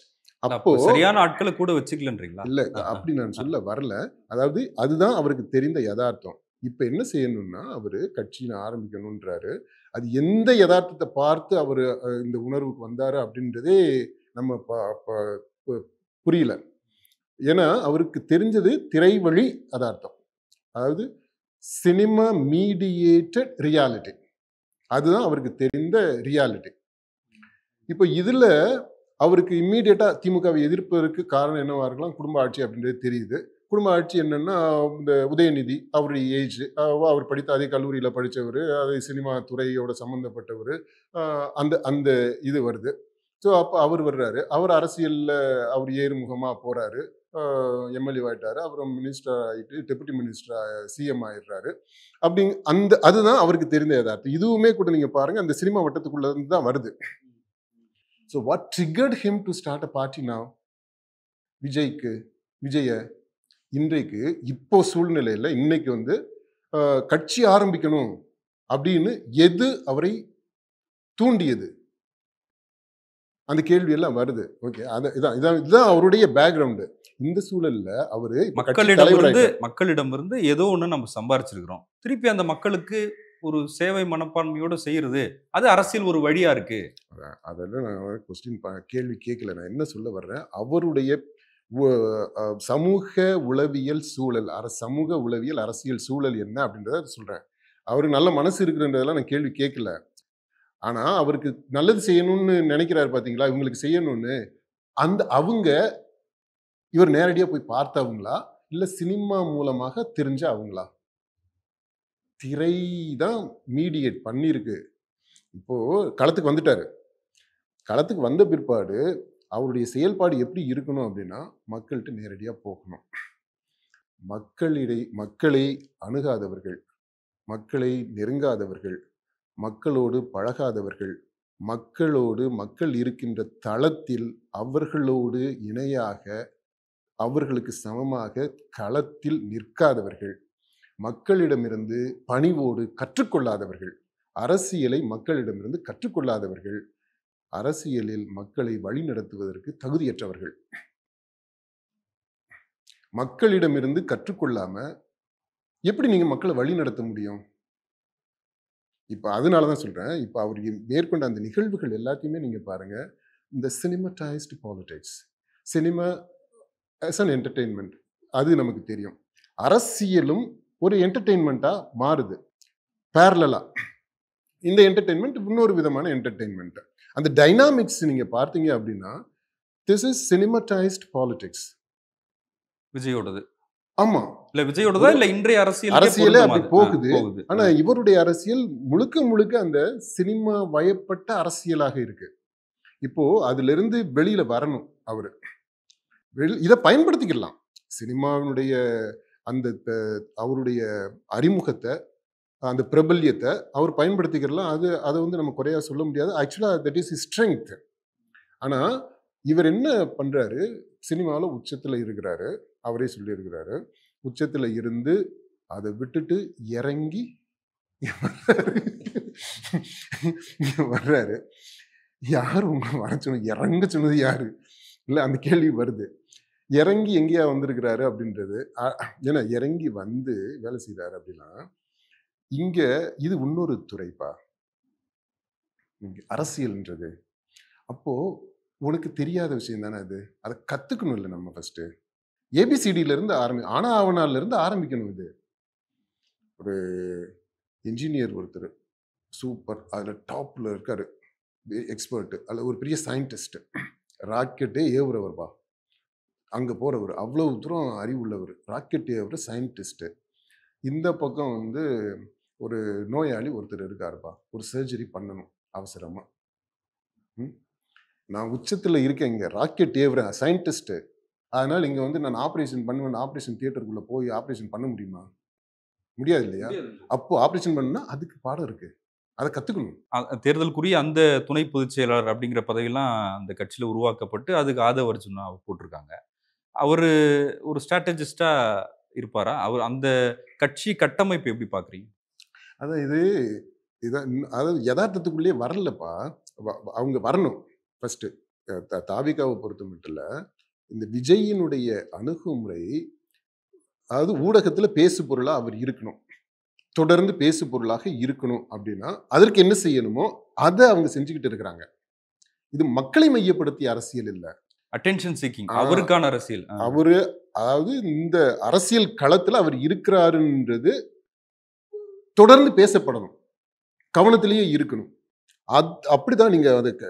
அப்போ சரியான ஆட்களை கூட வச்சுக்கலன்றீங்களா? இல்ல, அப்படி நான் சொல்ல வரல. அதாவது அதுதான் அவருக்கு தெரிந்த யதார்த்தம். இப்ப என்ன செய்யணும்னா, அவரு கட்சியை ஆரம்பிக்கணும்ன்றாரு. அது எந்த யதார்த்தத்தை பார்த்து அவரு இந்த உணர்வுக்கு வந்தாரு அப்படின்றதே நம்ம புரியல. ஏன்னா அவருக்கு தெரிஞ்சது திரை வழி யதார்த்தம், அதாவது சினிமா மீடியேட்டட் ரியாலிட்டி. அதுதான் அவருக்கு தெரிந்த ரியாலிட்டி. இப்போ இதுல அவருக்கு இம்மீடியட்டா திமுகவை எதிர்ப்பதற்கு காரணம் என்னவா இருக்கலாம், குடும்ப ஆட்சி அப்படின்றது தெரியுது. குடும்ப ஆட்சி என்னன்னா, இந்த உதயநிதி அவருடைய ஏஜ், அவர் படித்த அதே கல்லூரியில் படித்தவர், அதே சினிமா துறையோட சம்மந்தப்பட்டவர், அந்த அந்த இது வருது. ஸோ அப்போ அவர் வர்றாரு, அவர் அரசியலில் அவர் ஏறுமுகமாக போகிறாரு, எம்எல்ஏ ஆகிட்டாரு, அப்புறம் மினிஸ்டர் ஆகிட்டு டெபுட்டி மினிஸ்டர் சிஎம் ஆயிடுறாரு. அதுதான் அவருக்கு தெரிந்த யதார்த்தம். இதுவுமே கூட நீங்கள் பாருங்கள், அந்த சினிமா வட்டத்துக்குள்ள இருந்து தான் வருது. So what triggered him to start a party now? Vijaya இன்றைக்கு இப்போ சூழ்நிலையில் இன்னைக்கு கட்சி ஆரம்பிக்கணும் அப்படின்னு எது அவரை தூண்டியது? அந்த கேள்வி எல்லாம் வருது. ஓகே, இதுதான் அவருடைய பேக்ரவுண்டு. இந்த சூழல்ல அவரு இப்ப கட்சி தலைவராயிட்டார். மக்களிடமிருந்து ஏதோ ஒண்ணு நம்ம சம்பாரிச்சிருக்கிறோம். திருப்பி அந்த மக்களுக்கு ஒரு சேவை மனப்பான்மையோட செய்யறது, அது அரசியல் ஒரு வழியா இருக்கு. அதெல்லாம் நான் கேள்வி கேட்கல. நான் என்ன சொல்ல வர்றேன், அவருடைய சமூக உளவியல் சூழல், சமூக உளவியல் அரசியல் சூழல் என்ன அப்படின்றத சொல்றேன். அவருக்கு நல்ல மனசு இருக்குன்றதெல்லாம் நான் கேள்வி கேட்கல. ஆனா அவருக்கு நல்லது செய்யணும்னு நினைக்கிறாரு பாத்தீங்களா, இவங்களுக்கு செய்யணும்னு. அவங்க இவர் நேரடியா போய் பார்த்தவங்களா, இல்ல சினிமா மூலமாக தெரிஞ்ச அவங்களா? திரை தான் மீடியேட் பண்ணியிருக்கு. இப்போ களத்துக்கு வந்துட்டாரு. களத்துக்கு வந்த பிற்பாடு அவருடைய செயல்பாடு எப்படி இருக்கணும் அப்படின்னா, மக்கள்கிட்ட நேரடியா போகணும். மக்களை அணுகாதவர்கள், மக்களை நெருங்காதவர்கள், மக்களோடு பழகாதவர்கள், மக்கள் இருக்கின்ற தளத்தில் அவர்களோடு இணையாக, அவர்களுக்கு சமமாக களத்தில் நிற்காதவர்கள், மக்களிடமிருந்து பணிவோடு கற்றுக்கொள்ளாதவர்கள், அரசியலை மக்களிடமிருந்து கற்றுக்கொள்ளாதவர்கள், அரசியலில் மக்களை வழிநடத்துவதற்கு தகுதியற்றவர்கள். மக்களிடமிருந்து கற்றுக்கொள்ளாம எப்படி நீங்க மக்களை வழி நடத்த முடியும்? இப்ப அதனாலதான் சொல்றேன். இப்ப அவர் மேற்கொண்ட அந்த நிகழ்வுகள் எல்லாத்தையுமே நீங்க பாருங்க. இந்த cinematised politics, cinema as an entertainment, அது நமக்கு தெரியும். அரசியலும் ஒரு என்டர்டெயின்மெண்ட்டா மாறுது பேரலா. இந்த என்டர்டெயின்மெண்ட் இன்னொரு விதமான என்டர்டெயின்மெண்ட். அந்த டைனாமிக்ஸ் நீங்க பார்த்தீங்க அப்படின்னா, திஸ் இஸ் சினிமடைஸ்ட் பாலிடிக்ஸ். விஜயோடது. ஆமா. இல்ல விஜயோடதா இல்ல இன்றைய அரசியலே அப்படி போகுது. ஆனா இவருடைய அரசியல் முழுக்க முழுக்க அந்த சினிமா வயப்பட்ட அரசியலாக இருக்கு. இப்போ அதுல இருந்து வெளியில வரணும் அவரு. இதை பயன்படுத்திக்கலாம். சினிமாவினுடைய அந்த அவருடைய அறிமுகத்தை, அந்த பிரபல்யத்தை அவர் பயன்படுத்திக்கலாம். அதை வந்து நம்ம குறையா சொல்ல முடியாது. ஆக்சுவலா தட் இஸ் ஸ்ட்ரெங்க். ஆனா இவர் என்ன பண்றாரு, சினிமாவில் உச்சத்துல இருக்கிறாரு, அவரே சொல்லி இருக்கிறாரு. உச்சத்துல இருந்து அதை விட்டுட்டு இறங்கி வர்றாரு. யாரு உங்களை வர சொன்னது, இறங்க சொன்னது யாரு? இல்ல அந்த கேள்வி வருது. இறங்கி எங்கேயா வந்திருக்கிறாரு அப்படின்றது. ஏன்னா இறங்கி வந்து வேலை செய்யறாரு அப்படின்னா, இங்க இது இன்னொரு துறைப்பா அரசியல்ன்றது. அப்போ உனக்கு தெரியாத விஷயம் தானே அது. அதை கத்துக்கணும் இல்லை நம்ம ஃபர்ஸ்ட். ஏபிசிடில இருந்து ஆனா ஆவணால இருந்து ஆரம்பிக்கணும். இது ஒரு என்ஜினியர் ஒருத்தர் சூப்பர், அதுல டாப்ல இருக்காரு, எக்ஸ்பர்ட், அல்ல ஒரு பெரிய சயின்டிஸ்ட், ராக்கெட்டே ஏவுறவர்பா, அங்க போறவர், அவ்வளவு தூரம் அறிவுள்ளவர், ராக்கெட் ஏவுற சயின்டிஸ்ட். இந்த பக்கம் வந்து ஒரு நோயாளி ஒருத்தர் இருக்காருப்பா, ஒரு சர்ஜரி பண்ணணும் அவசரமா. நான் உச்சத்துல இருக்கேன், இங்க ராக்கெட் ஏவுறேன், சயின்டிஸ்ட். அதனால இங்க வந்து நான் ஆப்ரேஷன் பண்ணுவேன், ஆப்ரேஷன் தியேட்டருக்குள்ள போய் ஆப்ரேஷன் பண்ண முடியுமா? முடியாது இல்லையா? அப்போ ஆப்ரேஷன் பண்ணா அதுக்கு பாடம் இருக்கு, அதை கத்துக்கணும். தேர்தலுக்குரிய அந்த துணை பொதுச் செயலாளர் அப்படிங்கிற பதவியெல்லாம் அந்த கட்சியில உருவாக்கப்பட்டு அதுக்கு ஆதவ அர்ஜுனா போட்டிருக்காங்க. அவரு ஒரு ஸ்ட்ராட்டஜிஸ்டா இருப்பாரா? அவர் அந்த கட்சி கட்டமைப்பு எப்படி பாக்குறீங்க? அதான் அதாவது யதார்த்தத்துக்குள்ளேயே வரலப்பா. அவங்க வரணும் ஃபர்ஸ்ட். தாவிகாவை பொறுத்த மட்டும் இல்ல, இந்த விஜயினுடைய அணுகுமுறை, அதாவது ஊடகத்துல பேசு பொருளா அவர் இருக்கணும், தொடர்ந்து பேசு பொருளாக இருக்கணும். அப்படின்னா அதற்கு என்ன செய்யணுமோ அதை அவங்க செஞ்சுக்கிட்டு இருக்கிறாங்க. இது மக்களை மையப்படுத்திய அரசியல் இல்ல, அட்டென்ஷன் சீக்கிங், அவருக்கான அரசியல். அவரு அதாவது இந்த அரசியல் களத்துல அவர் இருக்கிறாருன்றது தொடர்ந்து பேசப்படணும், கவனத்திலேயே இருக்கணும். அப்படிதான் நீங்க அதுக்கு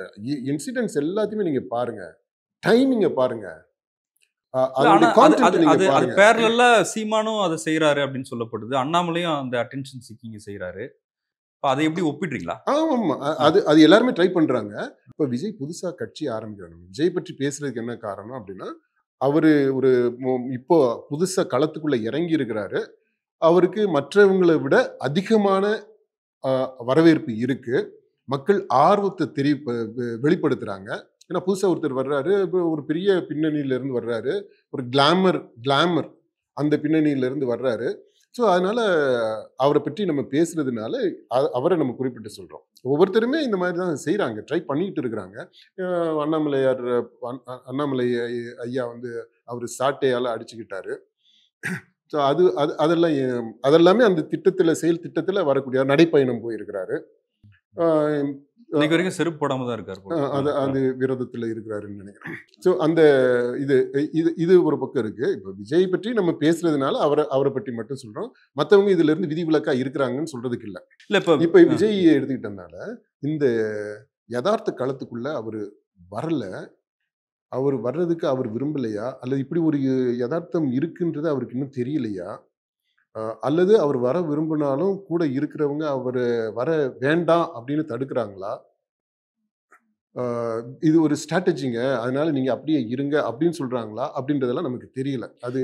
இன்சிடென்ட்ஸ் எல்லாத்தையுமே நீங்க பாருங்க, டைமிங்க பாருங்க, பேரலா சீமானும் அதை செய்யறாரு அப்படின்னு சொல்லப்படுது. அண்ணாமலையும் அந்த அட்டென்ஷன் சீக்கிங் செய்யறாரு. அதை எப்படி ஒப்பிடுறீங்களா? ஆமா, அது எல்லாருமே ட்ரை பண்றாங்க. இப்ப விஜய் புதுசா கட்சி ஆரம்பிக்கிறாங்க. விஜய் பற்றி பேசுறதுக்கு என்ன காரணம் அப்படின்னா, அவரு ஒரு இப்போ புதுசா களத்துக்குள்ள இறங்கி இருக்கிறாரு. அவருக்கு மற்றவங்களை விட அதிகமான வரவேற்பு இருக்கு. மக்கள் ஆர்வத்தை வெளிப்படுத்துறாங்க. ஏன்னா புதுசா ஒருத்தர் வர்றாரு, ஒரு பெரிய பின்னணியில இருந்து வர்றாரு, ஒரு கிளாமர் அந்த பின்னணியில இருந்து வர்றாரு. ஸோ அதனால அவரை பற்றி நம்ம பேசுறதுனால அவரை நம்ம குறிப்பிட்டு சொல்றோம். ஒவ்வொருத்தருமே இந்த மாதிரி தான் செய்றாங்க, ட்ரை பண்ணிட்டு இருக்கிறாங்க. அண்ணாமலையார் அண்ணாமலை ஐயா வந்து அவர் சாட்டையால அடிச்சுக்கிட்டாரு. ஸோ அது அது அதெல்லாம் அதெல்லாமே அந்த திட்டத்தில் செயல் திட்டத்தில் வரக்கூடிய நடைப்பயணம் போயிருக்கிறாரு. ஆஹ் இன்னைக்கு வரைக்கும் செருப்பு போடாம தான் இருக்காரு போல. அது அது விரதத்தில் இருக்கிறாருன்னு நினைக்கிறேன். ஸோ அந்த இது இது இது ஒரு பக்கம் இருக்கு. இப்போ விஜய் பற்றி நம்ம பேசுறதுனால அவரை பற்றி மட்டும் சொல்றோம். மற்றவங்க இதுல இருந்து விதிவிலக்கா இருக்கிறாங்கன்னு சொல்றதுக்கு இல்லை. இல்ல இப்போ விஜய் எடுத்துக்கிட்டனால இந்த யதார்த்த களத்துக்குள்ள அவர் வரல. அவர் வர்றதுக்கு அவர் விரும்பலையா, அல்லது இப்படி ஒரு யதார்த்தம் இருக்குன்றது அவருக்கு இன்னும் தெரியலையா, அல்லது அவர் வர விரும்பினாலும் கூட இருக்கிறவங்க அவர் வர வேண்டாம் அப்படின்னு தடுக்கிறாங்களா, இது ஒரு ஸ்ட்ராட்டஜிங்க, அதனால நீங்க அப்படியே இருங்க அப்படின்னு சொல்றாங்களா அப்படின்றதெல்லாம் நமக்கு தெரியல. அது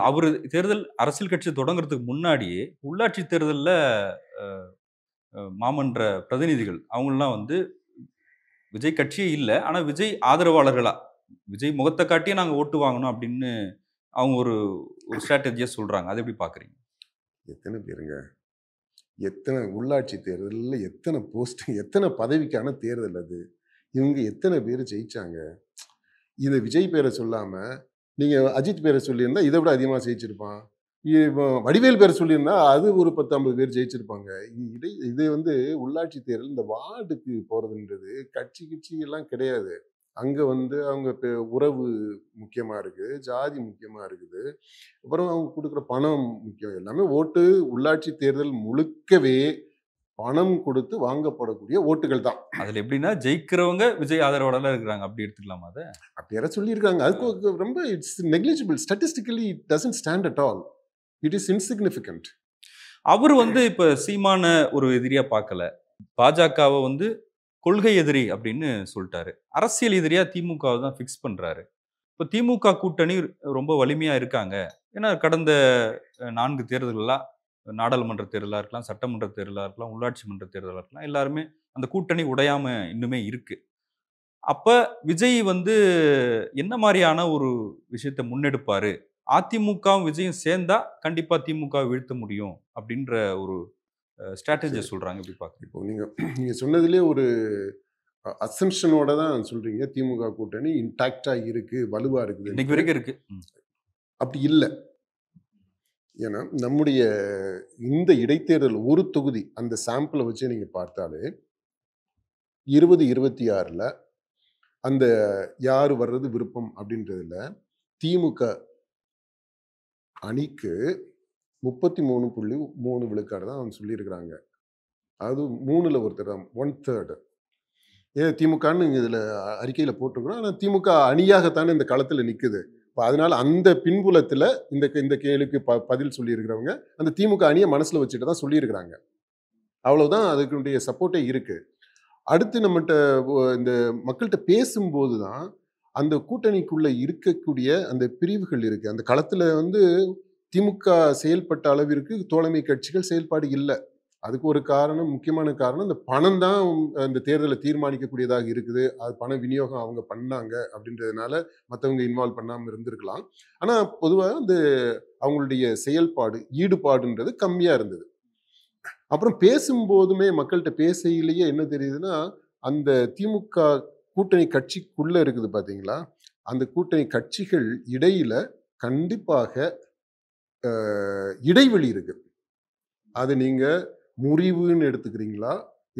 அவரு தேர்தல் அரசியல் கட்சி தொடங்குறதுக்கு முன்னாடியே உள்ளாட்சி தேர்தல்ல மாமன்ற பிரதிநிதிகள் அவங்கெல்லாம் வந்து விஜய் கட்சியே இல்லை, ஆனா விஜய் ஆதரவாளர்களா விஜய் முகத்தை காட்டியே நாங்க ஓட்டு வாங்கணும் அப்படின்னு அவங்க ஒரு ஸ்ட்ராட்டஜியா சொல்றாங்க. அதை எப்படி பாக்குறீங்க? எத்தனை பேருங்க, எத்தனை உள்ளாட்சி தேர்தலில் எத்தனை போஸ்ட், எத்தனை பதவிக்கான தேர்தல் அது, இவங்க எத்தனை பேர் ஜெயிச்சாங்க? இதை விஜய் பேரை சொல்லாம நீங்க அஜித் பேரை சொல்லியிருந்தா இதை விட அதிகமாக ஜெயிச்சிருப்பான். வடிவேல் பேரை சொல்லியிருந்தா அது ஒரு 10-50 பேர் ஜெயிச்சிருப்பாங்க. இது வந்து உள்ளாட்சி தேர்தல் இந்த வார்டுக்கு போறதுன்றது கட்சி எல்லாம் கிடையாது. அங்க வந்து அவங்க உறவு முக்கியமா இருக்கு, ஜாதி முக்கியமா இருக்குது, அப்புறம் அவங்க கொடுக்குற பணம் முக்கியம். எல்லாமே ஓட்டு உள்ளாட்சி தேர்தல் முழுக்கவே பணம் கொடுத்து வாங்கப்படக்கூடிய ஓட்டுகள் தான். அதுல எப்படின்னா ஜெயிக்கிறவங்க விஜய் ஆதரவாளர்களா இருக்கிறாங்க, அப்படி எடுத்துக்கலாமா? அதை அப்படி யாரும் சொல்லியிருக்காங்க. அதுக்கு ரொம்ப it's negligible. Statistically it doesn't stand at all. It is insignificant. அவர் வந்து இப்ப சீமான ஒரு எதிரியா பார்க்கல, பாஜகவை வந்து கொள்கை எதிரி அப்படின்னு சொல்லிட்டாரு. அரசியல் எதிரியா திமுகவை தான் ஃபிக்ஸ் பண்றாரு. இப்போ திமுக கூட்டணி ரொம்ப வலிமையா இருக்காங்க. ஏன்னா கடந்த 4 தேர்தலெல்லாம், நாடாளுமன்ற தேர்தலாக இருக்கலாம், சட்டமன்ற தேர்தலாக இருக்கலாம், உள்ளாட்சி மன்ற தேர்தலாக இருக்கலாம், எல்லாருமே அந்த கூட்டணி உடையாம இன்னுமே இருக்கு. அப்ப விஜய் வந்து என்ன மாதிரியான ஒரு விஷயத்தை முன்னெடுப்பாரு? அதிமுகவும் விஜயும் சேர்ந்தா கண்டிப்பா திமுக வீழ்த்த முடியும் அப்படின்ற ஒரு ஸ்ட்ராட்டஜியை சொல்றாங்க. எப்படி பார்க்குறீங்க? இப்போ நீங்க சொன்னதுலேயே ஒரு அசம்ஷனோட தான் சொல்றீங்க திமுக கூட்டணி இன்டாக்டா இருக்கு, வலுவா இருக்குது. இன்னைக்கு வரைக்கும் இருக்கு. அப்படி இல்லை. ஏன்னா நம்முடைய இந்த இடைத்தேர்தல் ஒரு தொகுதி அந்த சாம்பிளை வச்சு நீங்க பார்த்தாலே 2026 அந்த யாரு வர்றது விருப்பம் அப்படின்றதுல திமுக அணிக்கு 33.3 விழுக்காடு தான் அவங்க சொல்லியிருக்கிறாங்க. அது 3ல் ஒருத்தர் தான், 1/3. ஏன் திமுகன்னு இதில் அறிக்கையில் போட்டிருக்கிறோம். ஆனால் திமுக அணியாகத்தானே இந்த களத்தில் நிற்குது. இப்போ அதனால அந்த பின்புலத்தில் இந்த கேள்விக்கு பதில் சொல்லியிருக்கிறவங்க அந்த திமுக அணியை மனசில் வச்சுட்டு தான் சொல்லியிருக்கிறாங்க. அவ்வளவுதான், அதுக்குடைய சப்போர்ட்டே இருக்கு. அடுத்து நம்மகிட்ட இந்த மக்கள்கிட்ட பேசும்போது தான் அந்த கூட்டணிக்குள்ள இருக்கக்கூடிய அந்த பிரிவுகள் இருக்கு. அந்த களத்தில் வந்து திமுக செயல்பட்ட அளவிற்கு தோழமை கட்சிகள் செயல்பாடு இல்லை. அதுக்கு ஒரு காரணம், முக்கியமான காரணம், இந்த பணம் தான் அந்த தேர்தலை தீர்மானிக்கக்கூடியதாக இருக்குது. அது பண விநியோகம் அவங்க பண்ணாங்க அப்படின்றதுனால மற்றவங்க இன்வால்வ் பண்ணாமல் இருந்திருக்கலாம். ஆனால் பொதுவாக அந்த அவங்களுடைய செயல்பாடு, ஈடுபாடுன்றது கம்மியாக இருந்தது. அப்புறம் பேசும்போதுமே மக்கள்கிட்ட பேசையிலேயே என்ன தெரியுதுன்னா, அந்த திமுக கூட்டணி கட்சிக்குள்ள இருக்குது பார்த்தீங்களா, அந்த கூட்டணி கட்சிகள் இடையில கண்டிப்பாக இடைவெளி இருக்கு. அது நீங்க முறிவுன்னு எடுத்துக்கிறீங்களா,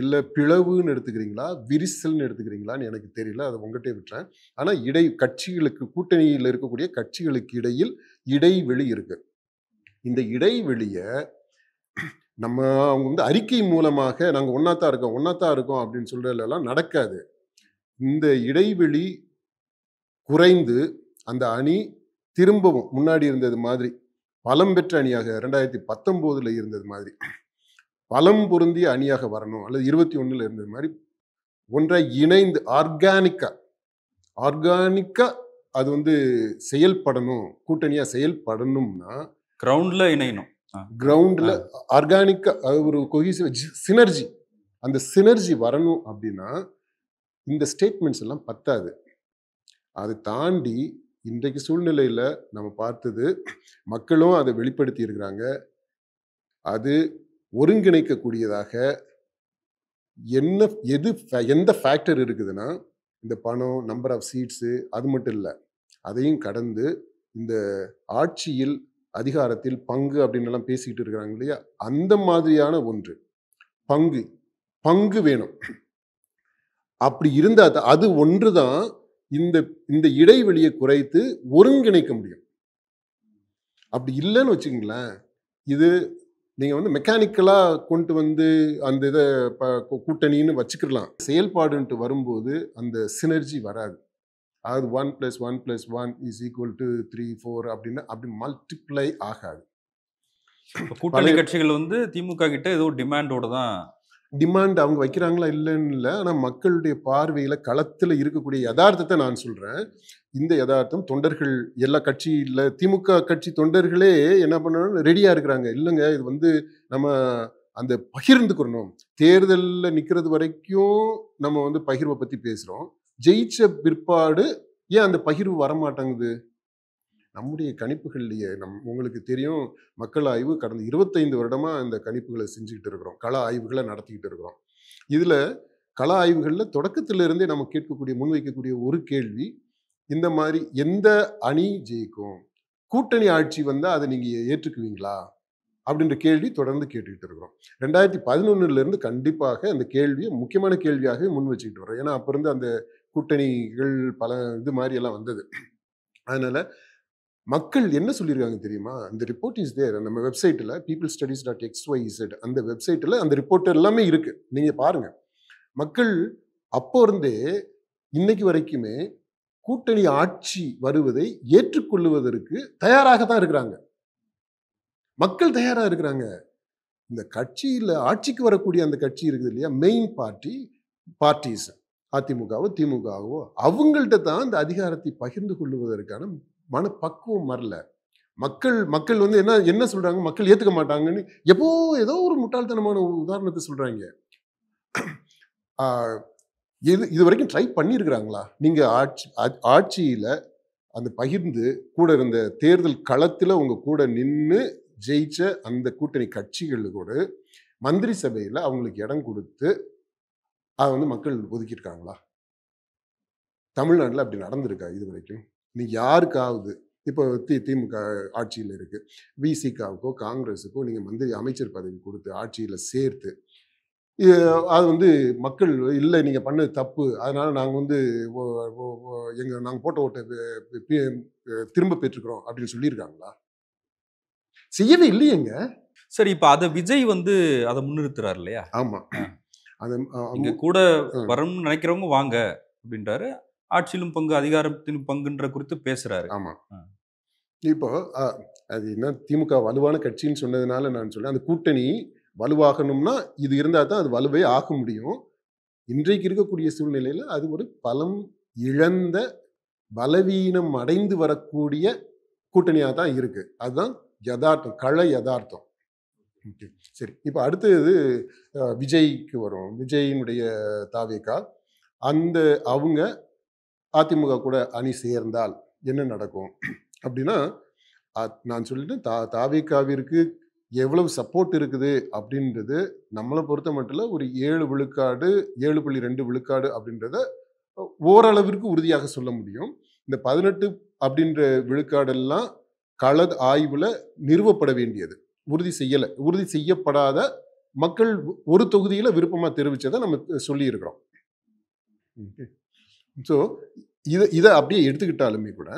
இல்லை பிளவுன்னு எடுத்துக்கிறீங்களா, விரிசல்னு எடுத்துக்கிறீங்களான்னு எனக்கு தெரியல. அதை உங்கள்கிட்ட விட்டுறேன். ஆனால் கட்சிகளுக்கு, கூட்டணியில் இருக்கக்கூடிய கட்சிகளுக்கு இடையில் இடைவெளி இருக்கு. இந்த இடைவெளியை நம்ம அவங்க வந்து அறிக்கை மூலமாக நாங்கள் ஒன்னாத்தான் இருக்கோம் அப்படின்னு சொல்றதுலாம் நடக்காது. இந்த இடைவெளி குறைந்து அந்த அணி திரும்பவும் முன்னாடி இருந்தது மாதிரி பலம் பெற்ற அணியாக 2019 இருந்தது மாதிரி பலம் பொருந்திய அணியாக வரணும், அல்லது 21 இருந்தது மாதிரி ஒன்றை இணைந்து ஆர்கானிக்கா அது வந்து செயல்படணும், கூட்டணியா செயல்படணும்னா கிரவுண்ட்ல இணையணும். கிரவுண்ட்ல ஆர்கானிக்கா ஒரு கொஹிசிவ் சினர்ஜி, அந்த சினர்ஜி வரணும் அப்படின்னா இந்த ஸ்டேட்மெண்ட்ஸ் எல்லாம் பத்தாது. அதை தாண்டி இன்றைக்கு சூழ்நிலையில நம்ம பார்த்தது, மக்களும் அதை வெளிப்படுத்தி இருக்கிறாங்க. அது ஒருங்கிணைக்கக்கூடியதாக எந்த ஃபேக்டர் இருக்குதுன்னா, இந்த பணம், நம்பர் ஆஃப் சீட்ஸு அது மட்டும் இல்ல. அதையும் கடந்து இந்த ஆட்சியில், அதிகாரத்தில் பங்கு அப்படின்னு எல்லாம் பேசிக்கிட்டு இருக்கிறாங்க இல்லையா? அந்த மாதிரியான ஒன்று. பங்கு வேணும். அப்படி இருந்தா தான் அது ஒன்று தான் இந்த இந்த இடைவெளியை குறைத்து ஒருங்கிணைக்க முடியும். அப்படி இல்லைன்னு வச்சுக்கங்களேன், இது நீங்க வந்து மெக்கானிக்கலா கொண்டு வந்து அந்த இதை கூட்டணின்னு வச்சுக்கலாம். செயல்பாடுன்ட்டு வரும்போது அந்த சினர்ஜி வராது. அதாவது 1+1+1 = 3, 4 அப்படின்னு அப்படி மல்டிப்ளை ஆகாது. கூட்டணி கட்சிகள் வந்து திமுக கிட்ட ஏதோ டிமாண்டோட தான் டிமாண்ட் அவங்க வைக்கிறாங்களா இல்லைன்னு இல்லை. ஆனால் மக்களுடைய பார்வையில் களத்தில் இருக்கக்கூடிய யதார்த்தத்தை நான் சொல்கிறேன். இந்த யதார்த்தம் தொண்டர்கள் எல்லா கட்சியில் திமுக கட்சி தொண்டர்களே என்ன பண்ணணும் ரெடியாக இருக்கிறாங்க. இல்லைங்க இது வந்து நம்ம அந்த பகிர்ந்துக்கிறணும். தேர்தலில் நிற்கிறது வரைக்கும் நம்ம வந்து பகிர்வை பற்றி பேசுகிறோம். ஜெயிச்ச பிற்பாடு ஏன் அந்த பகிர்வு வரமாட்டேங்குது? நம்முடைய கணிப்புகள்லையே உங்களுக்கு தெரியும், மக்கள் ஆய்வு கடந்த 25 வருடமா இந்த கணிப்புகளை செஞ்சுக்கிட்டு இருக்கிறோம். கள ஆய்வுகளை நடத்திக்கிட்டு இருக்கிறோம். இதுல கள ஆய்வுகளில் தொடக்கத்திலிருந்தே நம்ம முன்வைக்கக்கூடிய ஒரு கேள்வி, இந்த மாதிரி எந்த அணி ஜெயிக்கும், கூட்டணி ஆட்சி வந்தா அதை நீங்க ஏற்றுக்குவீங்களா அப்படின்ற கேள்வி தொடர்ந்து கேட்டுக்கிட்டு இருக்கிறோம். 2011 இருந்து கண்டிப்பாக அந்த கேள்வியை முக்கியமான கேள்வியாகவே முன் வச்சுக்கிட்டு வரோம். ஏன்னா அப்ப இருந்து அந்த கூட்டணிகள் பல இது மாதிரி எல்லாம் வந்தது. அதனால மக்கள் என்ன சொல்லியிருக்காங்க தெரியுமா? இந்த ரிப்போர்ட் இஸ் தேர். நம்ம வெப்சைட்டில் peoplestudies.xyz அந்த வெப்சைட்டில் அந்த ரிப்போர்ட் எல்லாமே இருக்கு. நீங்க பாருங்க. மக்கள் அப்போ இருந்தே இன்னைக்கு வரைக்குமே கூட்டணி ஆட்சி வருவதை ஏற்றுக்கொள்ளுவதற்கு தயாராக தான் இருக்கிறாங்க. மக்கள் தயாரா இருக்கிறாங்க. இந்த கட்சியில் ஆட்சிக்கு வரக்கூடிய அந்த கட்சி இருக்குது இல்லையா, மெயின் பார்ட்டிஸ் அதிமுகவோ திமுகவோ அவங்கள்ட்ட தான் இந்த அதிகாரத்தை பகிர்ந்து கொள்ளுவதற்கான மனப்பக்குவம் வரல. மக்கள் வந்து என்ன சொல்றாங்க, மக்கள் ஏத்துக்க மாட்டாங்கன்னு ஏதோ ஒரு முட்டாள்தனமான உதாரணத்தை சொல்றாங்க. இது வரைக்கும் ட்ரை பண்ணியிருக்கிறாங்களா? நீங்க ஆட்சியில அந்த பகிர்ந்து கூட இருந்த தேர்தல் களத்துல உங்க கூட நின்று ஜெயிச்ச அந்த கூட்டணி கட்சிகளோடு மந்திரி சபையில அவங்களுக்கு இடம் கொடுத்து அதை வந்து மக்கள் ஒதுக்கியிருக்காங்களா? தமிழ்நாட்டில் அப்படி நடந்திருக்கா இது வரைக்கும்? நீ யாருக்காவது இப்போ திமுக ஆட்சியில் இருக்கு, விசிகாவுக்கோ காங்கிரஸுக்கோ நீங்க மந்திரி அமைச்சர் பதவி கொடுத்து ஆட்சியில சேர்த்து அது வந்து மக்கள் இல்லை நீங்க பண்ணது தப்பு, அதனால நாங்க வந்து நாங்க போட்ட ஓட்டை திரும்ப பெற்றுக்கிறோம் அப்படின்னு சொல்லியிருக்காங்களா? செய்யவே இல்லையேங்க. சரி, இப்ப அதை விஜய் வந்து அதை முன்னிறுத்துறாரு இல்லையா? ஆமா, அது இங்க கூட வரணும்னு நினைக்கிறவங்க வாங்க அப்படின்றாரு. ஆட்சியிலும் பங்கு, அதிகாரத்திலும் பங்குன்ற குறித்து பேசுறாரு. ஆமா. இப்போ அது என்ன, திமுக வலுவான கட்சின்னு சொன்னதுனால நான் சொல்றேன், அந்த கூட்டணி வலுவாகணும்னா இது இருந்தா தான் அது வலுவே ஆக முடியும். இன்றைக்கு இருக்கக்கூடிய சூழ்நிலையில அது ஒரு பலம் இழந்த, பலவீனம் அடைந்து வரக்கூடிய கூட்டணியா தான் இருக்கு. அதுதான் யதார்த்தம், கள யதார்த்தம். சரி, இப்போ அடுத்தது விஜய்க்கு வரும். விஜயினுடைய தாவேகா அந்த அவங்க அதிமுக கூட அணி சேர்ந்தால் என்ன நடக்கும் அப்படின்னா, நான் சொல்லிட்டு தாவேகாவிற்கு எவ்வளவு சப்போர்ட் இருக்குது அப்படின்றது நம்மளை பொறுத்த மட்டும் ஒரு 7 விழுக்காடு 7.2 விழுக்காடு அப்படின்றத ஓரளவிற்கு உறுதியாக சொல்ல முடியும். இந்த 18 அப்படின்ற விழுக்காடெல்லாம் கள ஆய்வுல நிறுவப்பட வேண்டியது, உறுதி செய்யப்படாத மக்கள் ஒரு தொகுதியில விருப்பமா தெரிவிச்சதை நம்ம சொல்லி இருக்கிறோம். ஸோ இதை அப்படியே எடுத்துக்கிட்டாலுமே கூட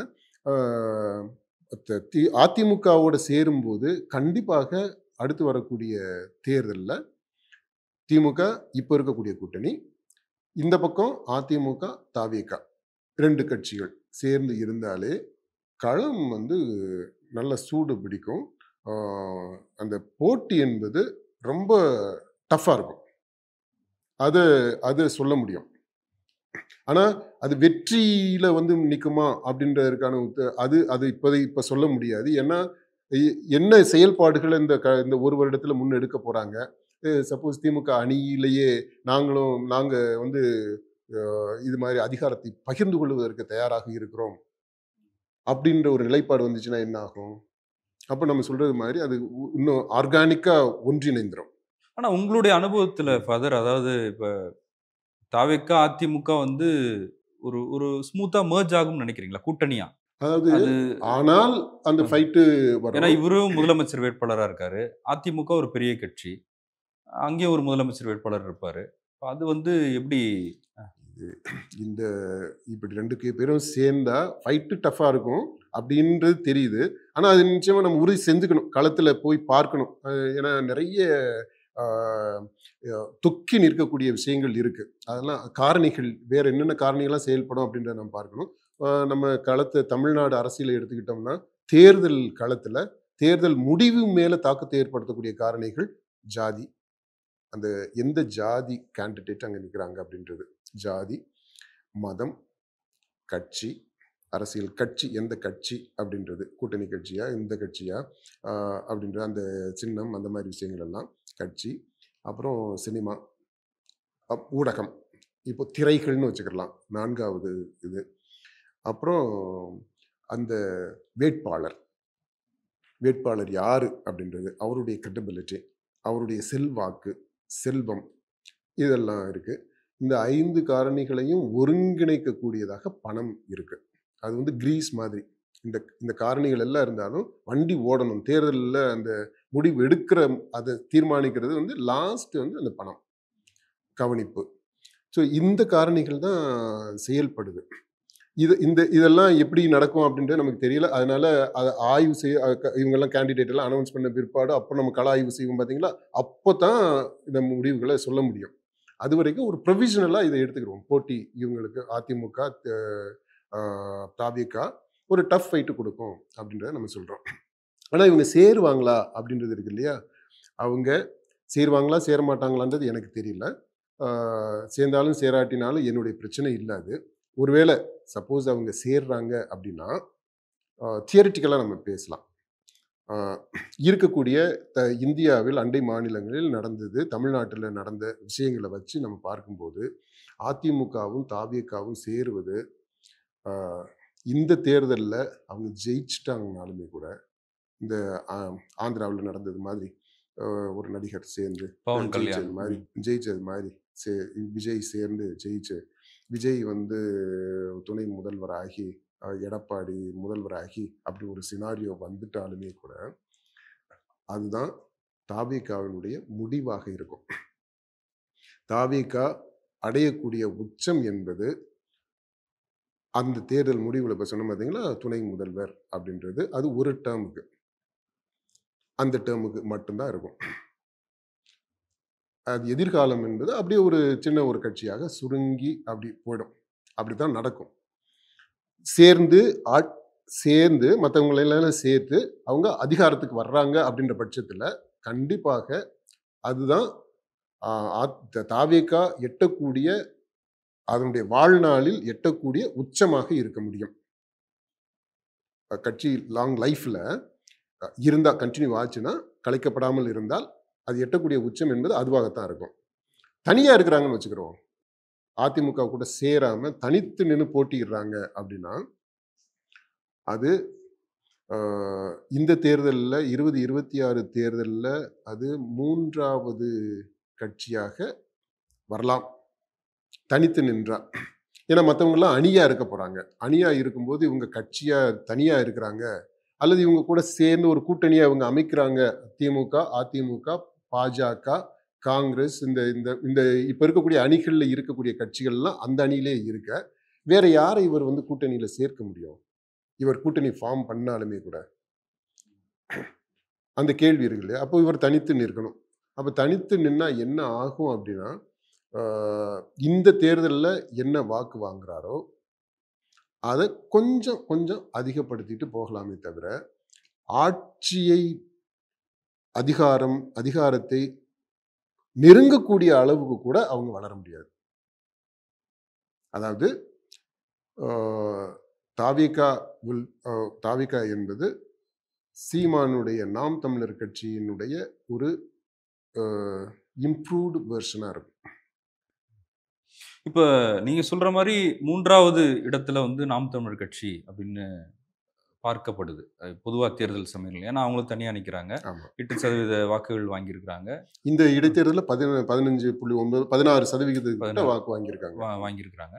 அதிமுகவோட சேரும்போது கண்டிப்பாக அடுத்து வரக்கூடிய தேர்தலில் திமுக இப்போ இருக்கக்கூடிய கூட்டணி, இந்த பக்கம் அதிமுக தாவேகா 2 கட்சிகள் சேர்ந்து இருந்தாலே களம் வந்து நல்ல சூடு பிடிக்கும். அந்த போட்டி என்பது ரொம்ப டஃப்பாக இருக்கும். அது சொல்ல முடியும். ஆனால் அது வெற்றியில் வந்து நிற்குமா அப்படின்றதுக்கான அது இப்போ சொல்ல முடியாது. ஏன்னா என்ன செயல்பாடுகளை இந்த ஒரு வருடத்தில் முன்னெடுக்க போகிறாங்க. சப்போஸ் திமுக அணியிலேயே நாங்கள் வந்து இது மாதிரி அதிகாரத்தை பகிர்ந்து கொள்வதற்கு தயாராக இருக்கிறோம் அப்படின்ற ஒரு நிலைப்பாடு வந்துச்சுன்னா என்ன ஆகும்? அப்போ நம்ம சொல்றது மாதிரி அது இன்னும் ஆர்கானிக்காக ஒன்றிணைந்துடும். ஆனா உங்களுடைய அனுபவத்துல ஃபாதர், அதாவது இப்ப தாவேக்கா, அதிமுக வந்து ஒரு ஒரு ஸ்மூத்தா மெர்ஜ் ஆகும்னு நினைக்கிறீங்களா? கூட்டணியா? அதாவது அது ஆனால் அந்த ஃபைட்டு ஏன்னா வரும். இவரும் முதலமைச்சர் வேட்பாளரா இருக்காரு. அதிமுக ஒரு பெரிய கட்சி. அங்கேயும் ஒரு முதலமைச்சர் வேட்பாளர் இருப்பாரு. அது வந்து எப்படி? இந்த இப்படி 2 பேரும் சேர்ந்தா ஃபைட்டு டஃப்பாக இருக்கும் அப்படின்றது தெரியுது. ஆனால் அது நிச்சயமாக நம்ம உறுதி செஞ்சுக்கணும், களத்தில் போய் பார்க்கணும். ஏன்னா நிறைய தொக்கி நிற்கக்கூடிய விஷயங்கள் இருக்கு. அதெல்லாம் காரணிகள் வேற என்னென்ன காரணிகள்லாம் செயல்படும் அப்படின்றத நம்ம பார்க்கணும். நம்ம களத்தை தமிழ்நாடு அரசியலை எடுத்துக்கிட்டோம்னா தேர்தல் களத்தில் தேர்தல் முடிவு மேலே தாக்கத்தை ஏற்படுத்தக்கூடிய காரணிகள் ஜாதி, அந்த எந்த ஜாதி கேண்டிடேட் அங்கே நிற்கிறாங்க அப்படின்றது, ஜாதி, மதம், கட்சி, அரசியல் கட்சி, எந்த கட்சி அப்படின்றது, கூட்டணி கட்சியா இந்த கட்சியா அப்படின்ற அந்த சின்னம், அந்த மாதிரி விஷயங்கள் எல்லாம் கட்சி. அப்புறம் சினிமா, ஊடகம், இப்போ திரைகள்னு வச்சுக்கலாம் 4வது இது. அப்புறம் அந்த வேட்பாளர் வேட்பாளர் யாரு அப்படின்றது, அவருடைய கிரெடிபிலிட்டி, அவருடைய செல்வாக்கு, செல்வம், இதெல்லாம் இருக்கு. இந்த 5 காரணிகளையும் ஒருங்கிணைக்கக்கூடியதாக பணம் இருக்கு. அது வந்து கிரீஸ் மாதிரி. இந்த இந்த காரணிகள் எல்லாம் இருந்தாலும் வண்டி ஓடணும். தேர்தலில் அந்த முடிவு எடுக்கிற அதை தீர்மானிக்கிறது வந்து லாஸ்ட் வந்து அந்த பணம், கவனிப்பு. ஸோ இந்த காரணிகள் தான் செயல்படுது. இதெல்லாம் எப்படி நடக்கும் அப்படின்றது நமக்கு தெரியல. அதனால அதை ஆய்வு செய்ய இவங்கெல்லாம் கேண்டிடேட் எல்லாம் அனௌன்ஸ் பண்ண பிற்பாடு அப்போ நம்ம கள ஆய்வு செய்வோம் பார்த்தீங்களா, அப்போ தான் இந்த முடிவுகளை சொல்ல முடியும். அது வரைக்கும் ஒரு ப்ரொவிஷனலாக இதை எடுத்துக்கிறோம். போட்டி இவங்களுக்கு அதிமுக, தாவேகா ஒரு டஃப் ஃபைட்டு கொடுக்கும் அப்படின்றத நம்ம சொல்கிறோம். ஆனால் இவங்க சேருவாங்களா அப்படின்றது இருக்கு இல்லையா, அவங்க சேருவாங்களா சேர மாட்டாங்களான்றது எனக்கு தெரியல. சேர்ந்தாலும் சேராட்டினாலும் என்னுடைய பிரச்சனை இல்லை. அது ஒருவேளை சப்போஸ் அவங்க சேர்றாங்க அப்படின்னா தியரிட்டிக்கலாக நம்ம பேசலாம். இருக்கக்கூடிய இந்தியாவில் அண்டை மாநிலங்களில் நடந்தது, தமிழ்நாட்டில் நடந்த விஷயங்களை வச்சு நம்ம பார்க்கும்போது அதிமுகவும் தாவேகாவும் சேருவது இந்த தேர்தலில் அவங்க ஜெயிச்சிட்டாங்கனாலுமே கூட, இந்த ஆந்திராவில் நடந்தது மாதிரி ஒரு நடிகர் சேர்ந்து ஜெயிச்சது மாதிரி விஜய் சேர்ந்து ஜெயிச்சு, விஜய் வந்து துணை முதல்வராகி எடப்பாடி முதல்வராகி அப்படி ஒரு சினாரியோ வந்துட்டாலுமே கூட அதுதான் தாவேகாவினுடைய முடிவாக இருக்கும். தாவேகா அடையக்கூடிய உச்சம் என்பது அந்த தேர்தல் முடிவில் இப்போ சொன்ன பார்த்தீங்களா, துணை முதல்வர் அப்படின்றது அது ஒரு டேர்முக்கு, அந்த டேர்முக்கு மட்டும்தான் இருக்கும். அது எதிர்காலம் என்பது அப்படியே ஒரு சின்ன ஒரு கட்சியாக சுருங்கி அப்படி போயிடும். அப்படித்தான் நடக்கும். சேர்ந்து மற்றவங்களெல்லாம் சேர்த்து அவங்க அதிகாரத்துக்கு வர்றாங்க அப்படின்ற பட்சத்தில் கண்டிப்பாக அதுதான் தாவேகா எட்டக்கூடிய, அதனுடைய வாழ்நாளில் எட்டக்கூடிய உச்சமாக இருக்க முடியும். கட்சி லாங் லைஃப்ல இருந்தா கண்டினியூ ஆச்சுன்னா, கலைக்கப்படாமல் இருந்தால் அது எட்டக்கூடிய உச்சம் என்பது அதுவாகத்தான் இருக்கும். தனியா இருக்கிறாங்கன்னு வச்சுக்கிறோம், அதிமுக கூட சேராம தனித்து நின்று போட்டிடுறாங்க அப்படின்னா, அது இந்த தேர்தலில் 2026 தேர்தலில் அது 3வது கட்சியாக வரலாம் தனித்து நின்றா. ஏன்னா மற்றவங்கெல்லாம் அணியா இருக்க போறாங்க. அணியா இருக்கும்போது இவங்க கட்சியா தனியா இருக்கிறாங்க, அல்லது இவங்க கூட சேர்ந்து ஒரு கூட்டணியை அவங்க அமைக்கிறாங்க. திமுக, அதிமுக, பாஜக, காங்கிரஸ், இந்த இந்த இந்த இப்போ இருக்கக்கூடிய அணிகளில் இருக்கக்கூடிய கட்சிகள்லாம் அந்த அணியிலே இருக்க, வேற யாரை இவர் வந்து கூட்டணியில் சேர்க்க முடியும்? இவர் கூட்டணி ஃபார்ம் பண்ணாலுமே கூட அந்த கேள்வி இருக்கு இல்லையா? அப்போ இவர் தனித்து நிற்கணும். அப்போ தனித்து நின்னா என்ன ஆகும் அப்படின்னா, இந்த தேர்தலில் என்ன வாக்கு வாங்குறாரோ அதை கொஞ்சம் கொஞ்சம் அதிகப்படுத்திட்டு போகலாமே தவிர, ஆட்சியை அதிகாரத்தை நெருங்கக்கூடிய அளவுக்கு கூட அவங்க வளர முடியாது. அதாவது தாவேகா என்பது சீமானுடைய நாம் தமிழர் கட்சியினுடைய ஒரு இம்ப்ரூவ்டு வெர்ஷனா இருக்கும். இப்ப நீங்க சொல்ற மாதிரி 3வது இடத்துல வந்து நாம் தமிழர் கட்சி அப்படின்னு பார்க்கப்படுது. பொதுவா தேர்தல் சமயங்கள். ஏன்னா அவங்களும் தனியா நிக்கிறாங்க. ஆமா. 8% வாக்குகள் வாங்கியிருக்கிறாங்க. இந்த இடைத்தேர்தல்ல 15.9 16% கிட்ட வாக்கு வாங்கியிருக்காங்க. வாங்கியிருக்கிறாங்க.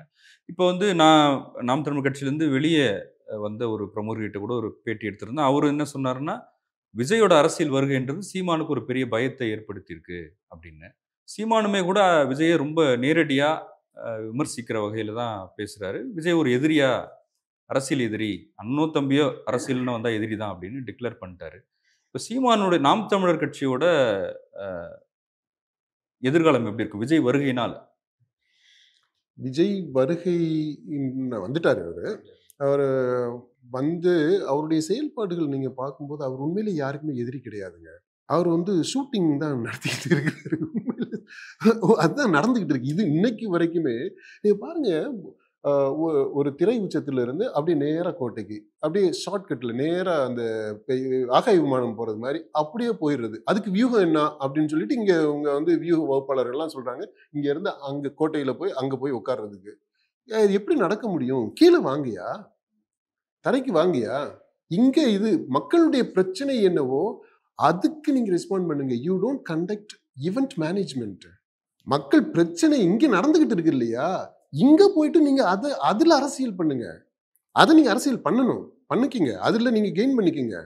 இப்போ வந்து நாம் தமிழர் கட்சியிலேருந்து வெளியே வந்த ஒரு பிரமுகர்கிட்ட கூட ஒரு பேட்டி எடுத்திருந்தேன். அவரு என்ன சொன்னாருன்னா, விஜயோட அரசியல் வருகைன்றது சீமானுக்கு ஒரு பெரிய பயத்தை ஏற்படுத்தியிருக்கு அப்படின்னு. சீமானுமே கூட விஜயை ரொம்ப நேரடியா விமர்சிக்கிற வகையில தான் பேசுறாரு. விஜய் ஒரு எதிரியா, அரசியல் எதிரி, அண்ணனோ தம்பியோ அரசியல்னு வந்தா எதிரி தான் அப்படின்னு டிக்ளேர் பண்ணிட்டாரு. இப்போ சீமானுடைய நாம் தமிழர் கட்சியோட எதிர்காலம் எப்படி இருக்கும் விஜய் வருகையினால்? விஜய் வருகை வந்துட்டாரு அவரு. அவரு வந்து அவருடைய செயல்பாடுகள் நீங்க பார்க்கும்போது அவர் உண்மையிலே யாருக்குமே எதிரி கிடையாதுங்க. அவர் வந்து ஷூட்டிங் தான் நடத்திக்கிட்டு இருக்காரு. அதுதான் நடந்துகிட்டு இருக்கு. இது இன்னைக்கு வரைக்குமே நீங்க பாருங்க, ஒரு திரை உச்சத்துல இருந்து அப்படியே நேரா கோட்டைக்கு, அப்படியே ஷார்ட்கட்ல நேரா அந்த ஆகாய விமானம் போறது மாதிரி அப்படியே போயிடுறது. அதுக்கு வியூகம் என்ன அப்படின்னு சொல்லிட்டு இங்க உங்க வந்து வியூக வகுப்பாளர்கள்லாம் சொல்றாங்க, இங்க இருந்து அங்க கோட்டையில போய் அங்க போய் உட்கார்றதுக்கு. இது எப்படி நடக்க முடியும்? கீழே வாங்கயா, தரைக்கு வாங்கயா. இங்க இது மக்களுடைய பிரச்சனை என்னவோ அதுக்கு நீங்க ரெஸ்பாண்ட் பண்ணுங்க. You don't conduct event management. மக்கள் பிரச்சனை இங்க நடந்துகிட்டு இருக்கு இல்லையா, இங்க போயிட்டு நீங்க அதுல அரசியல் பண்ணுங்க. அதை நீங்க அரசியல் பண்ணணும், பண்ணிக்கிங்க. அதுல நீங்க கெயின் பண்ணிக்கிங்க.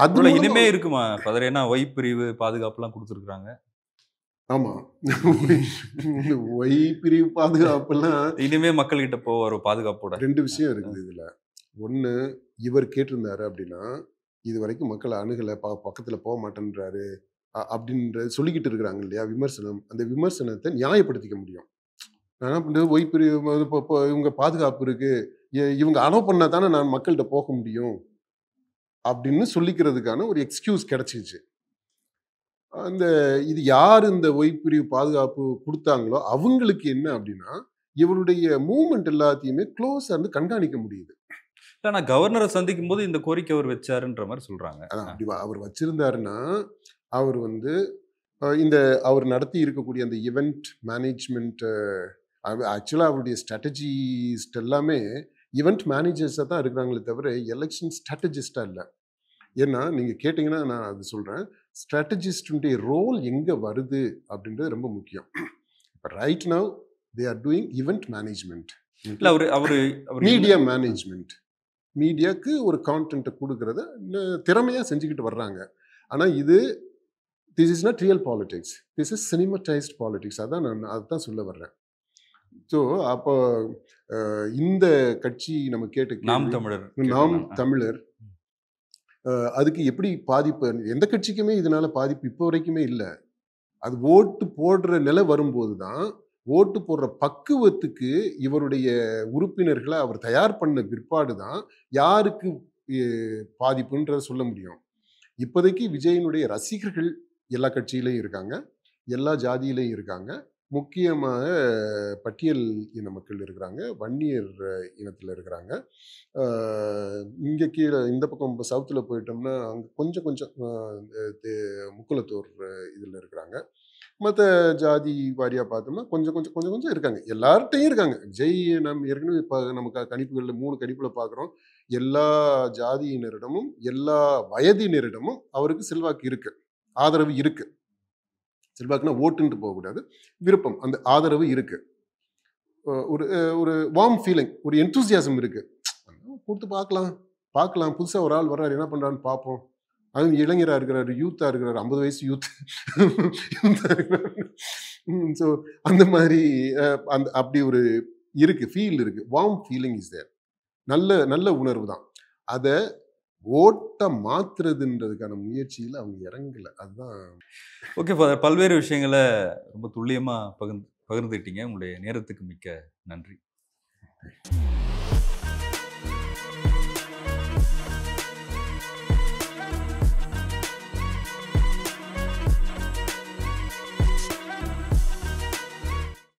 அது இனிமே இருக்குமா பதர்? ஏன்னா ஒய் பிரிவு பாதுகாப்புலாம் கொடுத்துருக்காங்க. ஆமா, ஒய் பிரிவு பாதுகாப்புலாம் இனிமே மக்கள் கிட்ட போவார் பாதுகாப்போட. 2 விஷயம் இருக்குது இதுல. ஒண்ணு, இவர் கேட்டிருந்தாரு அப்படின்னா இது வரைக்கும் மக்களை அணுகலை, பக்கத்துல போக மாட்டேன்றாரு அப்படின்ற சொல்லிக்கிட்டு இருக்கிறாங்க இல்லையா விமர்சனம். அந்த விமர்சனத்தை நியாயப்படுத்திக்க முடியும். என்ன பண்றது, ஒய் பிரிவு இவங்க பாதுகாப்பு இருக்கு, இவங்க அலோ பண்ணா தானே நான் மக்கள்கிட்ட போக முடியும் அப்படின்னு சொல்லிக்கிறதுக்கான ஒரு எக்ஸ்கியூஸ் கிடைச்சிச்சு. அந்த இது யார் இந்த ஒய் பிரிவு பாதுகாப்பு கொடுத்தாங்களோ அவங்களுக்கு என்ன அப்படின்னா இவருடைய மூவ்மெண்ட் எல்லாத்தையுமே க்ளோஸா இருந்து கண்காணிக்க முடியுது. ஆனா கவர்னரை சந்திக்கும் போது இந்த கோரிக்கை அவர் வச்சாருன்ற மாதிரி சொல்றாங்க. அப்படி அவர் வச்சிருந்தாருன்னா அவர் வந்து இந்த அவர் நடத்தி இருக்கக்கூடிய அந்த ஈவெண்ட் மேனேஜ்மெண்ட், ஆக்சுவலாக அவருடைய ஸ்ட்ராட்டஜிஸ்ட் எல்லாமே ஈவெண்ட் மேனேஜர்ஸாக தான் இருக்கிறாங்களே தவிர எலெக்ஷன் ஸ்ட்ராட்டஜிஸ்டா இல்லை. ஏன்னா நீங்க கேட்டீங்கன்னா நான் அது சொல்றேன், ஸ்ட்ராட்டஜிஸ்டுடைய ரோல் எங்க வருது அப்படின்றது ரொம்ப முக்கியம். இப்போ right now they are doing event management, media management. மீடியாவுக்கு ஒரு கான்டென்ட்டை கொடுக்கறத திறமையாக செஞ்சுக்கிட்டு வர்றாங்க. ஆனால் this is not real politics, this is cinematised politics. அதான் நான் அதுதான் சொல்ல வர்றேன். ஸோ அப்போ இந்த கட்சி நம்ம நாம் தமிழர் அதுக்கு எப்படி பாதிப்பு, எந்த கட்சிக்குமே இதனால பாதிப்பு இப்போ வரைக்குமே இல்லை. அது ஓட்டு போடுற நிலை வரும்போது தான், ஓட்டு போடுற பக்குவத்துக்கு இவருடைய உறுப்பினர்களை அவர் தயார் பண்ண பிற்பாடு தான் யாருக்கு பாதிப்புன்றத சொல்ல முடியும். இப்போதைக்கு விஜயனுடைய ரசிகர்கள் எல்லா கட்சியிலையும் இருக்காங்க, எல்லா ஜாதியிலையும் இருக்காங்க. முக்கியமாக பட்டியல் இன மக்கள் இருக்கிறாங்க, வன்னியர் இனத்தில் இருக்கிறாங்க. இங்கே கீழே இந்த பக்கம் சவுத்தில் போயிட்டோம்னா அங்கே கொஞ்சம் முக்குலத்தோர் இதில் இருக்கிறாங்க. மற்ற ஜாதி வாரியாக பார்த்தோம்னா கொஞ்சம் இருக்காங்க. எல்லார்ட்டையும் இருக்காங்க. விஜய் நம்ம ஏற்கனவே இப்போ நமக்கு கணிப்புகளில் 3 கணிப்பில் பார்க்குறோம். எல்லா ஜாதியினரிடமும் எல்லா வயதினரிடமும் அவருக்கு செல்வாக்கு இருக்கு, ஆதரவு இருக்கு. செல்வாக்குனா ஓட்டுன்ட்டு போகக்கூடாது, விருப்பம், அந்த ஆதரவு இருக்கு. ஒரு வார்ம் ஃபீலிங், ஒரு என்தூசியாசம் இருக்கு. கொடுத்து பார்க்கலாம் புதுசாக ஒரு ஆள் வர்றாரு, என்ன பண்ணுறான்னு பார்ப்போம். அது இளைஞராக இருக்கிறாரு, யூத்தாக இருக்கிறாரு, 50 வயசு யூத்தாக இருக்கிறாரு. ஸோ அந்த மாதிரி அப்படி ஒரு இருக்கு, ஃபீல் இருக்கு, வார்ம் ஃபீலிங் இஸ் தேர். நல்ல உணர்வு தான். அதை ஓட்ட மாத்துறதுன்றதுக்கான முயற்சியில் அவங்க இறங்கல. அதுதான். ஓகே ஃபாதர், பல்வேறு விஷயங்களை ரொம்ப துல்லியமாக பகிர்ந்துட்டீங்க. உங்களுடைய நேரத்துக்கு மிக்க நன்றி.